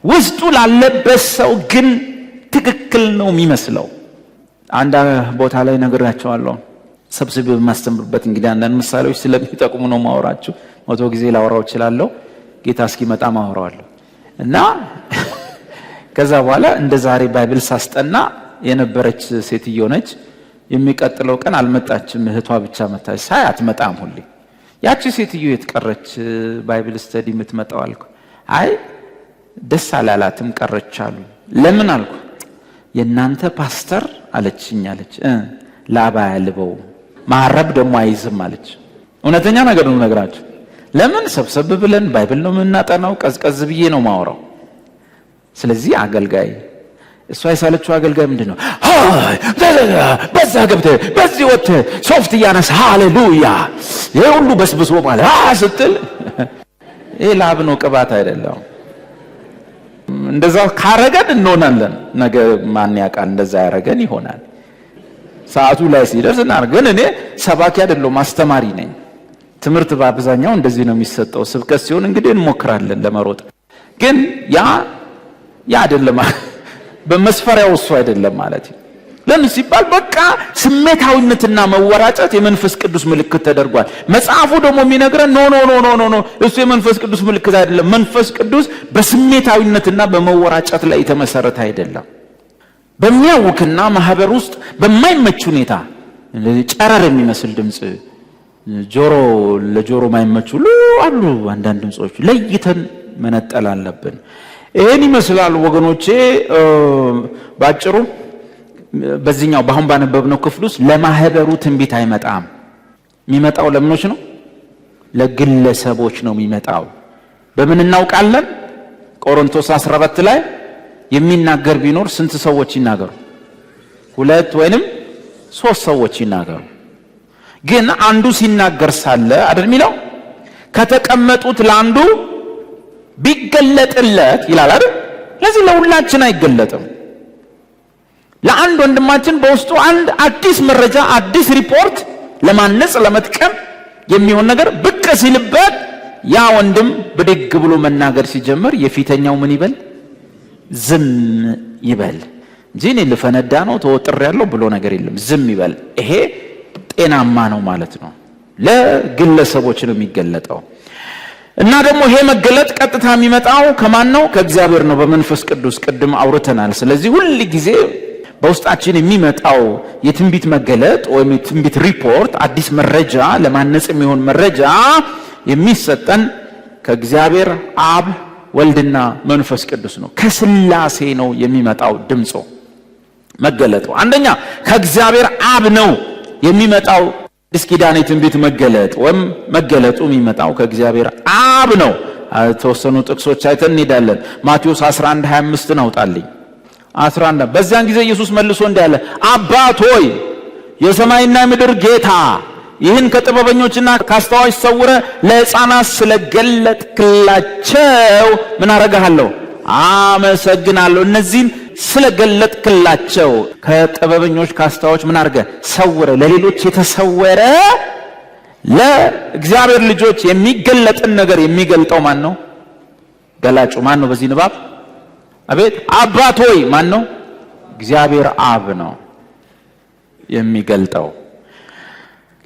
ውስጡ ላለበት ሰው ግን ትክክል ነው የሚመስለው። አንድ ቦታ ላይ ነግራቸዋለሁ። ሰብስቤ በማስተምርበት እንግዲህ አንዳንድ ምሳሌዎች ስለሚጠቅሙ ነው ማወራችሁ። 100 ጊዜ ላወራው እችላለሁ። ጌታ እስኪመጣ ማወራዋለሁ። እና ከዛ በኋላ እንደ ዛሬ ባይብል ሳስጠና የነበረች ሴትዮ ነች። የሚቀጥለው ቀን አልመጣችም። እህቷ ብቻ መጣች። ሳይ አትመጣም ሁሌ። ያቺ ሴትዮ የተቀረች ባይብል ስተዲ የምትመጣው አልኩ። አይ ደስ አላላትም ቀረች አሉ። ለምን አልኩ። የናንተ ፓስተር አለችኝ አለች። ላባ ያልበው ማረብ ደግሞ አይዝም አለች። እውነተኛ ነገር ነው ነግራችሁ። ለምን ሰብሰብ ብለን ባይብል ነው የምናጠናው። ቀዝቀዝ ብዬ ነው ማወራው። ስለዚህ አገልጋይ እሷ የሳለችው አገልጋይ ምንድነው? በዛ ገብተህ በዚህ ወጥተህ ሶፍት እያነሳ ሃሌሉያ ይሄ ሁሉ በስብሶ ማለት ስትል ይሄ ላብ ነው፣ ቅባት አይደለም። እንደዛ ካረገን እንሆናለን። ነገ ማን ያውቃል? እንደዛ ያረገን ይሆናል። ሰዓቱ ላይ ሲደርስ ግን እኔ ሰባኪ አይደለሁም፣ አስተማሪ ነኝ። ትምህርት በአብዛኛው እንደዚህ ነው የሚሰጠው። ስብከት ሲሆን እንግዲህ እንሞክራለን ለመሮጥ፣ ግን ያ አይደለም። በመስፈሪያው እሱ አይደለም ማለት ነው። ለምን ሲባል በቃ ስሜታዊነትና መወራጨት የመንፈስ ቅዱስ ምልክት ተደርጓል። መጽሐፉ ደግሞ የሚነግረን ኖ እሱ የመንፈስ ቅዱስ ምልክት አይደለም። መንፈስ ቅዱስ በስሜታዊነትና በመወራጨት ላይ የተመሰረተ አይደለም። በሚያውክና ማህበር ውስጥ በማይመች ሁኔታ ጨረር የሚመስል ድምጽ ለጆሮ ማይመቹ አሉ አንዳንድ ድምጾች ለይተን መነጠል አለብን። ይሄን ይመስላል ወገኖቼ። ባጭሩ በዚህኛው በአሁን ባነበብነው ክፍል ውስጥ ለማህበሩ ትንቢት አይመጣም። የሚመጣው ለምኖች ነው? ለግለሰቦች ነው የሚመጣው። በምን እናውቃለን? ቆሮንቶስ 14 ላይ የሚናገር ቢኖር ስንት ሰዎች ይናገሩ? 2 ወይንም 3 ሰዎች ይናገሩ። ግን አንዱ ሲናገር ሳለ አይደል የሚለው ከተቀመጡት ለአንዱ ቢገለጥለት ይላል አይደል? ለዚህ ለሁላችን አይገለጥም። ለአንድ ወንድማችን በውስጡ አንድ አዲስ መረጃ፣ አዲስ ሪፖርት ለማነጽ ለመጥቀም የሚሆን ነገር ብቅ ሲልበት ያ ወንድም ብድግ ብሎ መናገር ሲጀምር የፊተኛው ምን ይበል? ዝም ይበል እንጂ እኔ ልፈነዳ ነው ተወጥሬያለሁ ብሎ ነገር የለም። ዝም ይበል። ይሄ ጤናማ ነው ማለት ነው። ለግለሰቦች ነው የሚገለጠው። እና ደግሞ ይሄ መገለጥ ቀጥታ የሚመጣው ከማን ነው? ከእግዚአብሔር ነው፣ በመንፈስ ቅዱስ። ቅድም አውርተናል። ስለዚህ ሁሉ ጊዜ በውስጣችን የሚመጣው የትንቢት መገለጥ ወይም የትንቢት ሪፖርት፣ አዲስ መረጃ፣ ለማነጽ የሚሆን መረጃ የሚሰጠን ከእግዚአብሔር አብ ወልድና መንፈስ ቅዱስ ነው። ከስላሴ ነው የሚመጣው ድምጾ መገለጡ። አንደኛ ከእግዚአብሔር አብ ነው የሚመጣው አዲስ ኪዳን የትንቢት መገለጥ ወይም መገለጡ የሚመጣው ከእግዚአብሔር አብ ነው። ተወሰኑ ጥቅሶች አይተን እንሄዳለን። ማቴዎስ 11:25 አውጣልኝ። 11 በዚያን ጊዜ ኢየሱስ መልሶ እንዲህ አለ፣ አባት ሆይ የሰማይና ምድር ጌታ ይህን ከጥበበኞችና ከአስተዋዮች ሰውረ ለሕፃናት ስለገለጥክላቸው ምን አረጋለሁ? አመሰግናለሁ። እነዚህን ስለገለጥክላቸው ከጥበበኞች ከአስተዋዮች ምን አርገ? ሰውረ። ለሌሎች የተሰወረ ለእግዚአብሔር ልጆች የሚገለጥን ነገር የሚገልጠው ማን ነው? ገላጩ ማን ነው? በዚህ ንባብ አቤት አባት ሆይ ማን ነው? እግዚአብሔር አብ ነው የሚገልጠው።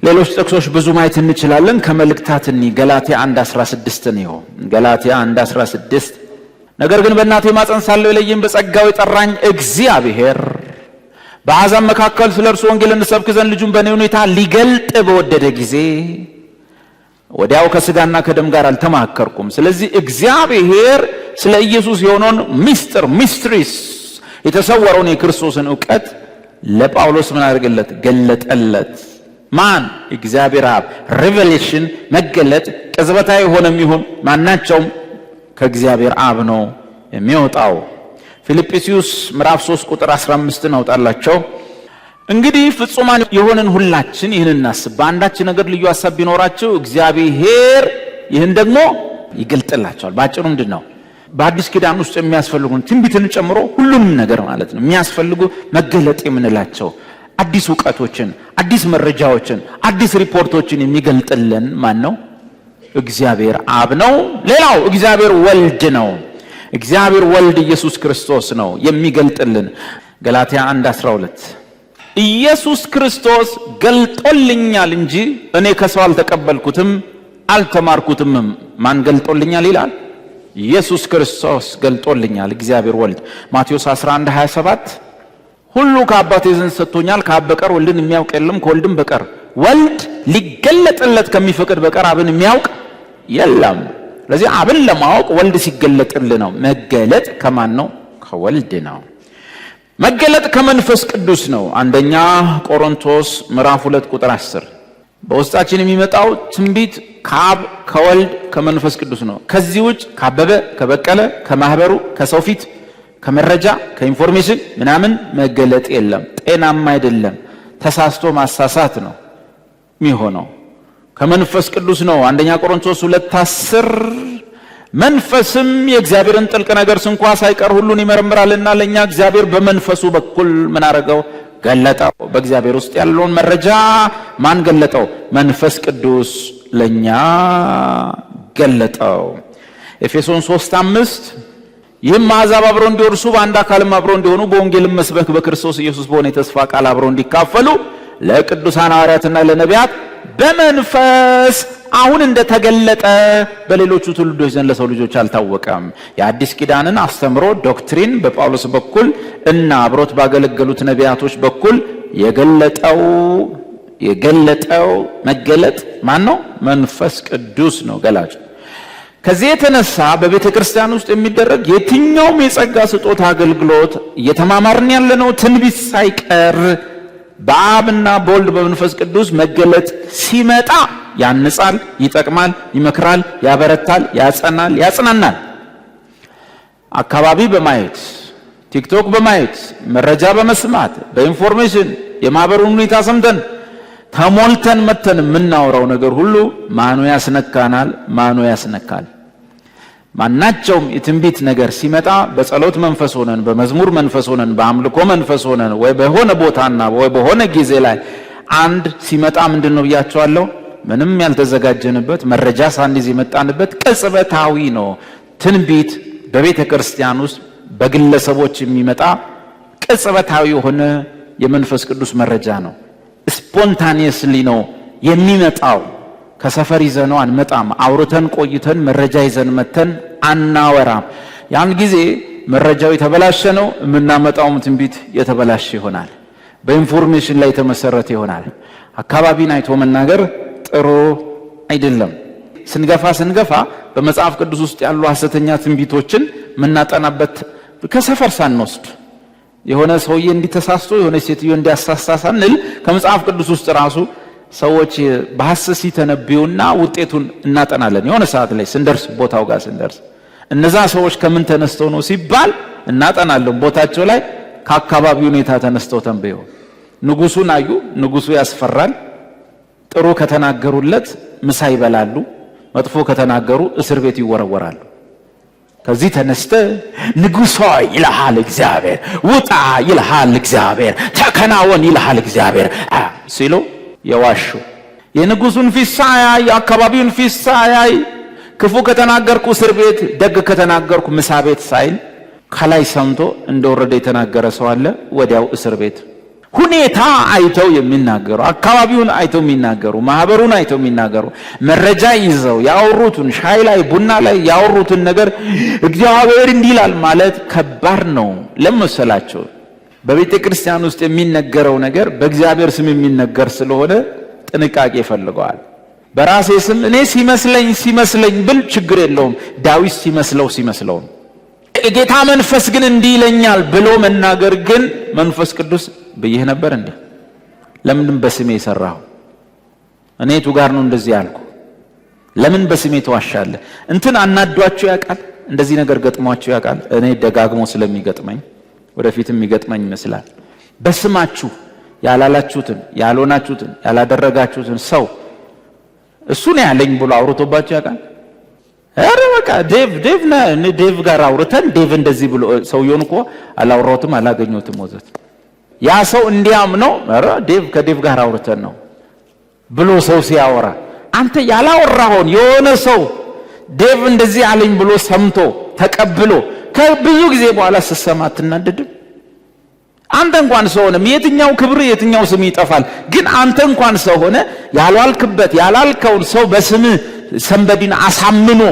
ሌሎች ጥቅሶች ብዙ ማየት እንችላለን። ከመልእክታት ገላትያ 1:16 ነው። ገላትያ 1:16 ነገር ግን በእናቴ ማፀን ሳለሁ የለየኝ በጸጋው የጠራኝ እግዚአብሔር በአሕዛብ መካከል ስለ እርሱ ወንጌልን እንሰብክ ዘንድ ልጁን በእኔ ሁኔታ ሊገልጥ በወደደ ጊዜ ወዲያው ከሥጋና ከደም ጋር አልተማከርኩም። ስለዚህ እግዚአብሔር ስለ ኢየሱስ የሆነውን ሚስትሪስ የተሰወረውን የክርስቶስን ዕውቀት ለጳውሎስ ምን አደረገለት? ገለጠለት። ማን? እግዚአብሔር አብ። ሪቨሌሽን መገለጥ ቅጽበታዊ ሆነም ይሁን ማናቸውም ከእግዚአብሔር አብ ነው የሚወጣው። ፊልጵስዩስ ምዕራፍ 3 ቁጥር 15 አውጣላቸው። እንግዲህ ፍጹማን የሆነን ሁላችን ይህን እናስብ። በአንዳች ነገር ልዩ ሐሳብ ቢኖራችሁ እግዚአብሔር ይህን ደግሞ ይገልጥላቸዋል። ባጭሩ ምንድነው? በአዲስ ኪዳን ውስጥ የሚያስፈልጉን ትንቢትን ጨምሮ ሁሉንም ነገር ማለት ነው የሚያስፈልጉ መገለጥ የምንላቸው አዲስ ዕውቀቶችን፣ አዲስ መረጃዎችን፣ አዲስ ሪፖርቶችን የሚገልጥልን ማን ነው? እግዚአብሔር አብ ነው። ሌላው እግዚአብሔር ወልድ ነው። እግዚአብሔር ወልድ ኢየሱስ ክርስቶስ ነው የሚገልጥልን። ገላትያ 1:12 ኢየሱስ ክርስቶስ ገልጦልኛል እንጂ እኔ ከሰው አልተቀበልኩትም አልተማርኩትም። ማን ገልጦልኛል ይላል? ኢየሱስ ክርስቶስ ገልጦልኛል፣ እግዚአብሔር ወልድ። ማቴዎስ 11:27 ሁሉ ከአባቴ ዘንድ ሰጥቶኛል፣ ከአብ በቀር ወልድን የሚያውቅ የለም፣ ከወልድም በቀር ወልድ ሊገለጥለት ከሚፈቅድ በቀር አብን የሚያውቅ የለም። ስለዚህ አብን ለማወቅ ወልድ ሲገለጥልን ነው። መገለጥ ከማን ነው? ከወልድ ነው። መገለጥ ከመንፈስ ቅዱስ ነው። አንደኛ ቆሮንቶስ ምዕራፍ 2 ቁጥር 10 በውስጣችን የሚመጣው ትንቢት ከአብ ከወልድ ከመንፈስ ቅዱስ ነው። ከዚህ ውጭ ካበበ ከበቀለ ከማህበሩ ከሰው ፊት ከመረጃ ከኢንፎርሜሽን ምናምን መገለጥ የለም። ጤናማ አይደለም። ተሳስቶ ማሳሳት ነው የሚሆነው። ከመንፈስ ቅዱስ ነው። አንደኛ ቆሮንቶስ 2:10 መንፈስም የእግዚአብሔርን ጥልቅ ነገር እንኳ ሳይቀር ሁሉን ይመረምራልና ለኛ እግዚአብሔር በመንፈሱ በኩል ምን አረገው? ገለጠው። በእግዚአብሔር ውስጥ ያለውን መረጃ ማን ገለጠው? መንፈስ ቅዱስ ለኛ ገለጠው። ኤፌሶን 3:5 ይህም አሕዛብ አብረው እንዲወርሱ በአንድ አካልም አብረው እንዲሆኑ በወንጌልም መስበክ በክርስቶስ ኢየሱስ በሆነ የተስፋ ቃል አብረው እንዲካፈሉ ለቅዱሳን ሐዋርያትና ለነቢያት በመንፈስ አሁን እንደተገለጠ በሌሎቹ ትውልዶች ዘንድ ለሰው ልጆች አልታወቀም። የአዲስ ኪዳንን አስተምሮ ዶክትሪን በጳውሎስ በኩል እና አብሮት ባገለገሉት ነቢያቶች በኩል የገለጠው መገለጥ ማን ነው? መንፈስ ቅዱስ ነው ገላጭ። ከዚህ የተነሳ በቤተ ክርስቲያን ውስጥ የሚደረግ የትኛውም የጸጋ ስጦታ አገልግሎት እየተማማርን ያለነው ትንቢት ሳይቀር በአብና በወልድ በመንፈስ ቅዱስ መገለጥ ሲመጣ ያንጻል፣ ይጠቅማል፣ ይመክራል፣ ያበረታል፣ ያጸናል፣ ያጽናናል። አካባቢ በማየት ቲክቶክ በማየት መረጃ በመስማት በኢንፎርሜሽን የማህበሩን ሁኔታ ሰምተን ተሞልተን መተን የምናወራው ነገር ሁሉ ማኑ ያስነካናል፣ ማኑ ያስነካል። ማናቸውም የትንቢት ነገር ሲመጣ በጸሎት መንፈስ ሆነን በመዝሙር መንፈስ ሆነን በአምልኮ መንፈስ ሆነን ወይ በሆነ ቦታና ወይ በሆነ ጊዜ ላይ አንድ ሲመጣ ምንድነው ብያቸዋለሁ? ምንም ያልተዘጋጀንበት መረጃ ሳንይዝ የመጣንበት ቅጽበታዊ ነው። ትንቢት በቤተ ክርስቲያን ውስጥ በግለሰቦች የሚመጣ ቅጽበታዊ የሆነ የመንፈስ ቅዱስ መረጃ ነው። ስፖንታኒየስሊ ነው የሚመጣው። ከሰፈር ይዘነው አንመጣም። አውርተን ቆይተን መረጃ ይዘን መተን አናወራም። ያን ጊዜ መረጃው የተበላሸ ነው፣ የምናመጣውም ትንቢት የተበላሸ ይሆናል። በኢንፎርሜሽን ላይ የተመሰረተ ይሆናል። አካባቢን አይቶ መናገር ጥሩ አይደለም። ስንገፋ በመጽሐፍ ቅዱስ ውስጥ ያሉ ሐሰተኛ ትንቢቶችን የምናጠናበት ከሰፈር ሳንወስድ የሆነ ሰውዬ እንዲተሳስቶ የሆነ ሴትዮ እንዲያሳሳሳንል ከመጽሐፍ ቅዱስ ውስጥ ራሱ ሰዎች በሐሰት ሲተነብዩና ውጤቱን እናጠናለን። የሆነ ሰዓት ላይ ስንደርስ ቦታው ጋር ስንደርስ እነዛ ሰዎች ከምን ተነስተው ነው ሲባል እናጠናለን። ቦታቸው ላይ ከአካባቢው ሁኔታ ተነስተው ተንበዩ። ንጉሱን አዩ። ንጉሱ ያስፈራል። ጥሩ ከተናገሩለት ምሳ ይበላሉ፣ መጥፎ ከተናገሩ እስር ቤት ይወረወራሉ። ከዚህ ተነስተ ንጉሶ ይልሃል እግዚአብሔር፣ ውጣ ይልሃል እግዚአብሔር፣ ተከናወን ይልሃል እግዚአብሔር ሲሉ የዋሹ የንጉሱን ፊት ሳያይ የአካባቢውን ፊት ሳያይ ክፉ ከተናገርኩ እስር ቤት፣ ደግ ከተናገርኩ ምሳ ቤት ሳይል ከላይ ሰምቶ እንደወረደ የተናገረ ሰው አለ። ወዲያው እስር ቤት። ሁኔታ አይተው የሚናገሩ፣ አካባቢውን አይተው የሚናገሩ፣ ማህበሩን አይተው የሚናገሩ፣ መረጃ ይዘው ያወሩትን ሻይ ላይ ቡና ላይ ያወሩትን ነገር እግዚአብሔር እንዲላል ማለት ከባድ ነው። ለምሳላችሁ በቤተ ክርስቲያን ውስጥ የሚነገረው ነገር በእግዚአብሔር ስም የሚነገር ስለሆነ ጥንቃቄ ይፈልገዋል። በራሴ ስም እኔ ሲመስለኝ ብል ችግር የለውም። ዳዊት ሲመስለው ጌታ መንፈስ ግን እንዲህ ይለኛል ብሎ መናገር ግን መንፈስ ቅዱስ ብዬህ ነበር እንዴ? ለምን በስሜ ሰራው? እኔ ቱ ጋር ነው እንደዚህ ያልኩ? ለምን በስሜ ተዋሻለህ? እንትን አናዷችሁ ያውቃል? እንደዚህ ነገር ገጥሟችሁ ያውቃል? እኔ ደጋግሞ ስለሚገጥመኝ ወደፊትም ይገጥመኝ ይመስላል። በስማችሁ ያላላችሁትን፣ ያልሆናችሁትን፣ ያላደረጋችሁትን ሰው እሱ ነው ያለኝ ብሎ አውርቶባችሁ ያውቃል? አረ በቃ ዴቭ ጋር አውርተን ዴቭ እንደዚህ ብሎ ሰውየውን እኮ አላወራሁትም አላገኘሁትም ወዘት ያ ሰው እንዲያምነው አረ ከዴቭ ጋር አውርተን ነው ብሎ ሰው ሲያወራ አንተ ያላወራውን የሆነ ሰው ዴቭ እንደዚህ አለኝ ብሎ ሰምቶ ተቀብሎ ከብዙ ጊዜ በኋላ ስትሰማ አትናደድም? አንተ እንኳን ሰው ሆነ የትኛው ክብር የትኛው ስም ይጠፋል። ግን አንተ እንኳን ሰው ሆነ ያልዋልክበት ያላልከውን ሰው በስም ሰንበዲን አሳምኖ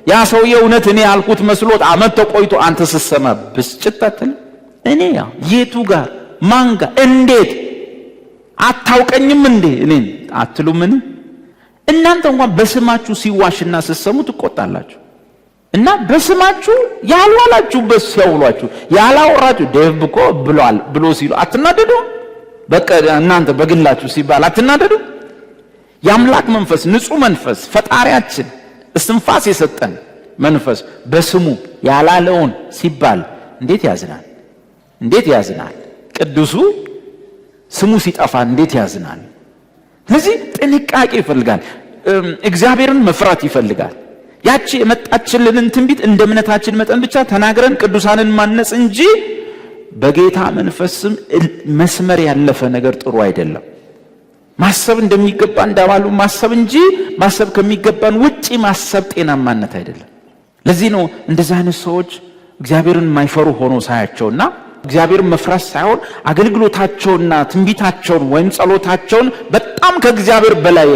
ያ ሰውዬ እውነት እኔ ያልኩት መስሎት አመት ተቆይቶ አንተ ስትሰማ ብስጭት አትልም? እኔ የቱ ጋር ማንጋ እንዴት አታውቀኝም እንዴ እኔን አትሉምን? እናንተ እንኳን በስማችሁ ሲዋሽና ስትሰሙ ትቆጣላችሁ። እና በስማችሁ ያልዋላችሁበት ሲያውሏችሁ ያላወራችሁ ዴቭ እኮ ብሏል ብሎ ሲሉ አትናደዱ? በቃ እናንተ በግላችሁ ሲባል አትናደዱ? የአምላክ መንፈስ ንጹህ መንፈስ ፈጣሪያችን እስትንፋስ የሰጠን መንፈስ በስሙ ያላለውን ሲባል እንዴት ያዝናል! እንዴት ያዝናል! ቅዱሱ ስሙ ሲጠፋ እንዴት ያዝናል! ስለዚህ ጥንቃቄ ይፈልጋል። እግዚአብሔርን መፍራት ይፈልጋል። ያቺ የመጣችልንን ትንቢት እንደ እምነታችን መጠን ብቻ ተናግረን ቅዱሳንን ማነጽ እንጂ በጌታ መንፈስም መስመር ያለፈ ነገር ጥሩ አይደለም። ማሰብ እንደሚገባ እንዳባሉ ማሰብ እንጂ ማሰብ ከሚገባን ውጪ ማሰብ ጤናማነት አይደለም። ለዚህ ነው እንደዚህ አይነት ሰዎች እግዚአብሔርን የማይፈሩ ሆኖ ሳያቸውና እግዚአብሔርን መፍራት ሳይሆን አገልግሎታቸውና ትንቢታቸውን ወይም ጸሎታቸውን በጣም ከእግዚአብሔር በላይ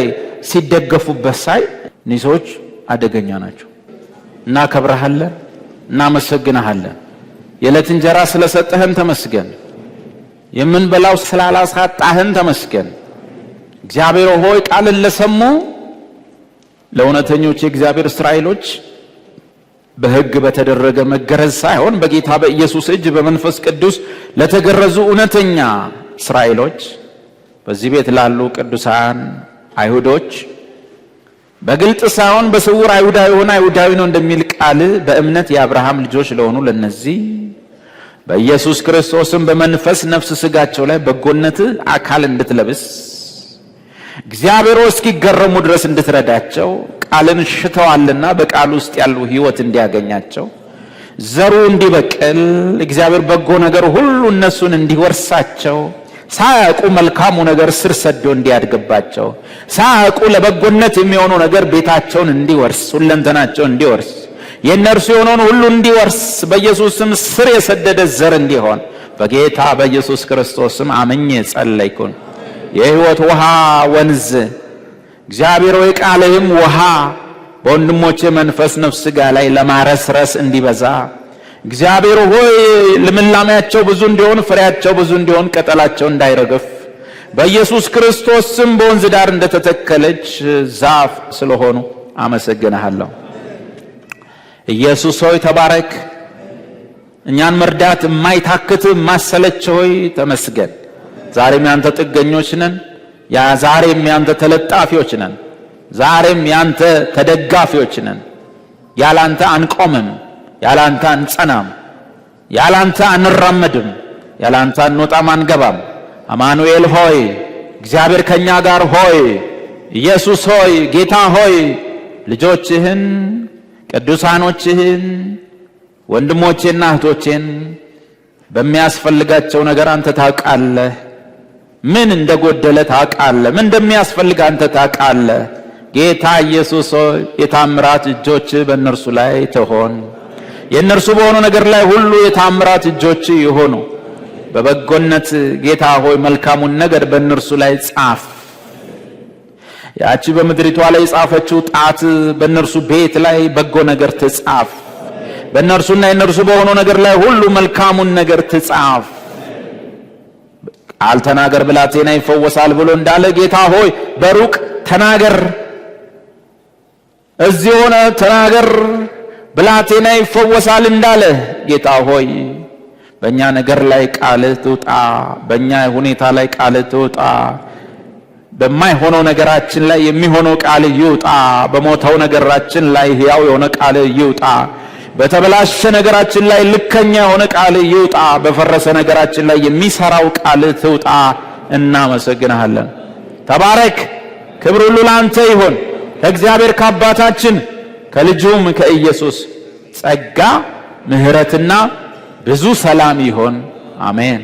ሲደገፉበት ሳይ እነዚህ ሰዎች አደገኛ ናቸው። እናከብረሃለን፣ እናመሰግንሃለን፣ የዕለት እንጀራ ስለሰጠህን ተመስገን፣ የምንበላው ስላላሳጣህን ተመስገን። እግዚአብሔር ሆይ ቃልን ለሰሙ ለእውነተኞች የእግዚአብሔር እስራኤሎች በሕግ በተደረገ መገረዝ ሳይሆን በጌታ በኢየሱስ እጅ በመንፈስ ቅዱስ ለተገረዙ እውነተኛ እስራኤሎች በዚህ ቤት ላሉ ቅዱሳን አይሁዶች በግልጥ ሳይሆን በስውር አይሁዳዊ ሆነ አይሁዳዊ ነው እንደሚል ቃል በእምነት የአብርሃም ልጆች ለሆኑ ለነዚህ በኢየሱስ ክርስቶስም በመንፈስ ነፍስ ስጋቸው ላይ በጎነት አካል እንድትለብስ እግዚአብሔር እስኪገረሙ ድረስ እንድትረዳቸው ቃልን ሽተዋልና በቃል ውስጥ ያሉ ሕይወት እንዲያገኛቸው ዘሩ እንዲበቅል እግዚአብሔር በጎ ነገር ሁሉ እነሱን እንዲወርሳቸው ሳያውቁ መልካሙ ነገር ስር ሰዶ እንዲያድግባቸው ሳያውቁ ለበጎነት የሚሆኑ ነገር ቤታቸውን እንዲወርስ ሁለንተናቸውን እንዲወርስ የእነርሱ የሆነውን ሁሉ እንዲወርስ በኢየሱስም ስር የሰደደ ዘር እንዲሆን በጌታ በኢየሱስ ክርስቶስም አምኜ ጸለይኩን። የሕይወት ውሃ ወንዝ እግዚአብሔር ሆይ ቃልህም ውሃ በወንድሞቼ መንፈስ ነፍስ ሥጋ ላይ ለማረስረስ እንዲበዛ እግዚአብሔር ሆይ ልምላሜያቸው ብዙ እንዲሆን ፍሬያቸው ብዙ እንዲሆን ቅጠላቸው እንዳይረግፍ በኢየሱስ ክርስቶስ ስም በወንዝ ዳር እንደተተከለች ዛፍ ስለሆኑ አመሰግንሃለሁ። ኢየሱስ ሆይ ተባረክ። እኛን መርዳት የማይታክት ማሰለች ሆይ ተመስገን። ዛሬም ያንተ ጥገኞች ነን። ዛሬም ያንተ ተለጣፊዎች ነን። ዛሬም ያንተ ተደጋፊዎች ነን። ያላንተ አንቆምም፣ ያላንተ አንጸናም፣ ያላንተ አንራመድም፣ ያላንተ አንወጣም አንገባም። አማኑኤል ሆይ እግዚአብሔር ከኛ ጋር ሆይ ኢየሱስ ሆይ ጌታ ሆይ ልጆችህን ቅዱሳኖችህን ወንድሞቼና እህቶቼን በሚያስፈልጋቸው ነገር አንተ ታውቃለህ። ምን እንደጎደለ ታውቃለህ። ምን እንደሚያስፈልግ አንተ ታውቃለህ። ጌታ ኢየሱስ ሆይ የታምራት እጆች በእነርሱ ላይ ትሆን። የእነርሱ በሆነ ነገር ላይ ሁሉ የታምራት እጆች ይሆኑ። በበጎነት ጌታ ሆይ መልካሙን ነገር በእነርሱ ላይ ጻፍ። ያቺ በምድሪቷ ላይ የጻፈችው ጣት በእነርሱ ቤት ላይ በጎ ነገር ትጻፍ። በእነርሱና የእነርሱ በሆነ ነገር ላይ ሁሉ መልካሙን ነገር ትጻፍ። ቃል ተናገር ብላቴና ይፈወሳል ብሎ እንዳለ ጌታ ሆይ በሩቅ ተናገር፣ እዚህ ሆነ ተናገር ብላቴና ይፈወሳል እንዳለ ጌታ ሆይ በእኛ ነገር ላይ ቃል ትውጣ፣ በእኛ ሁኔታ ላይ ቃል ትውጣ። በማይሆነው ነገራችን ላይ የሚሆነው ቃል ይውጣ። በሞተው ነገራችን ላይ ሕያው የሆነ ቃል ይውጣ። በተበላሸ ነገራችን ላይ ልከኛ የሆነ ቃል ይውጣ። በፈረሰ ነገራችን ላይ የሚሰራው ቃል ትውጣ። እናመሰግንሃለን። ተባረክ። ክብር ሁሉ ላንተ ይሁን። ከእግዚአብሔር ከአባታችን ከልጁም ከኢየሱስ ጸጋ ምሕረትና ብዙ ሰላም ይሁን። አሜን።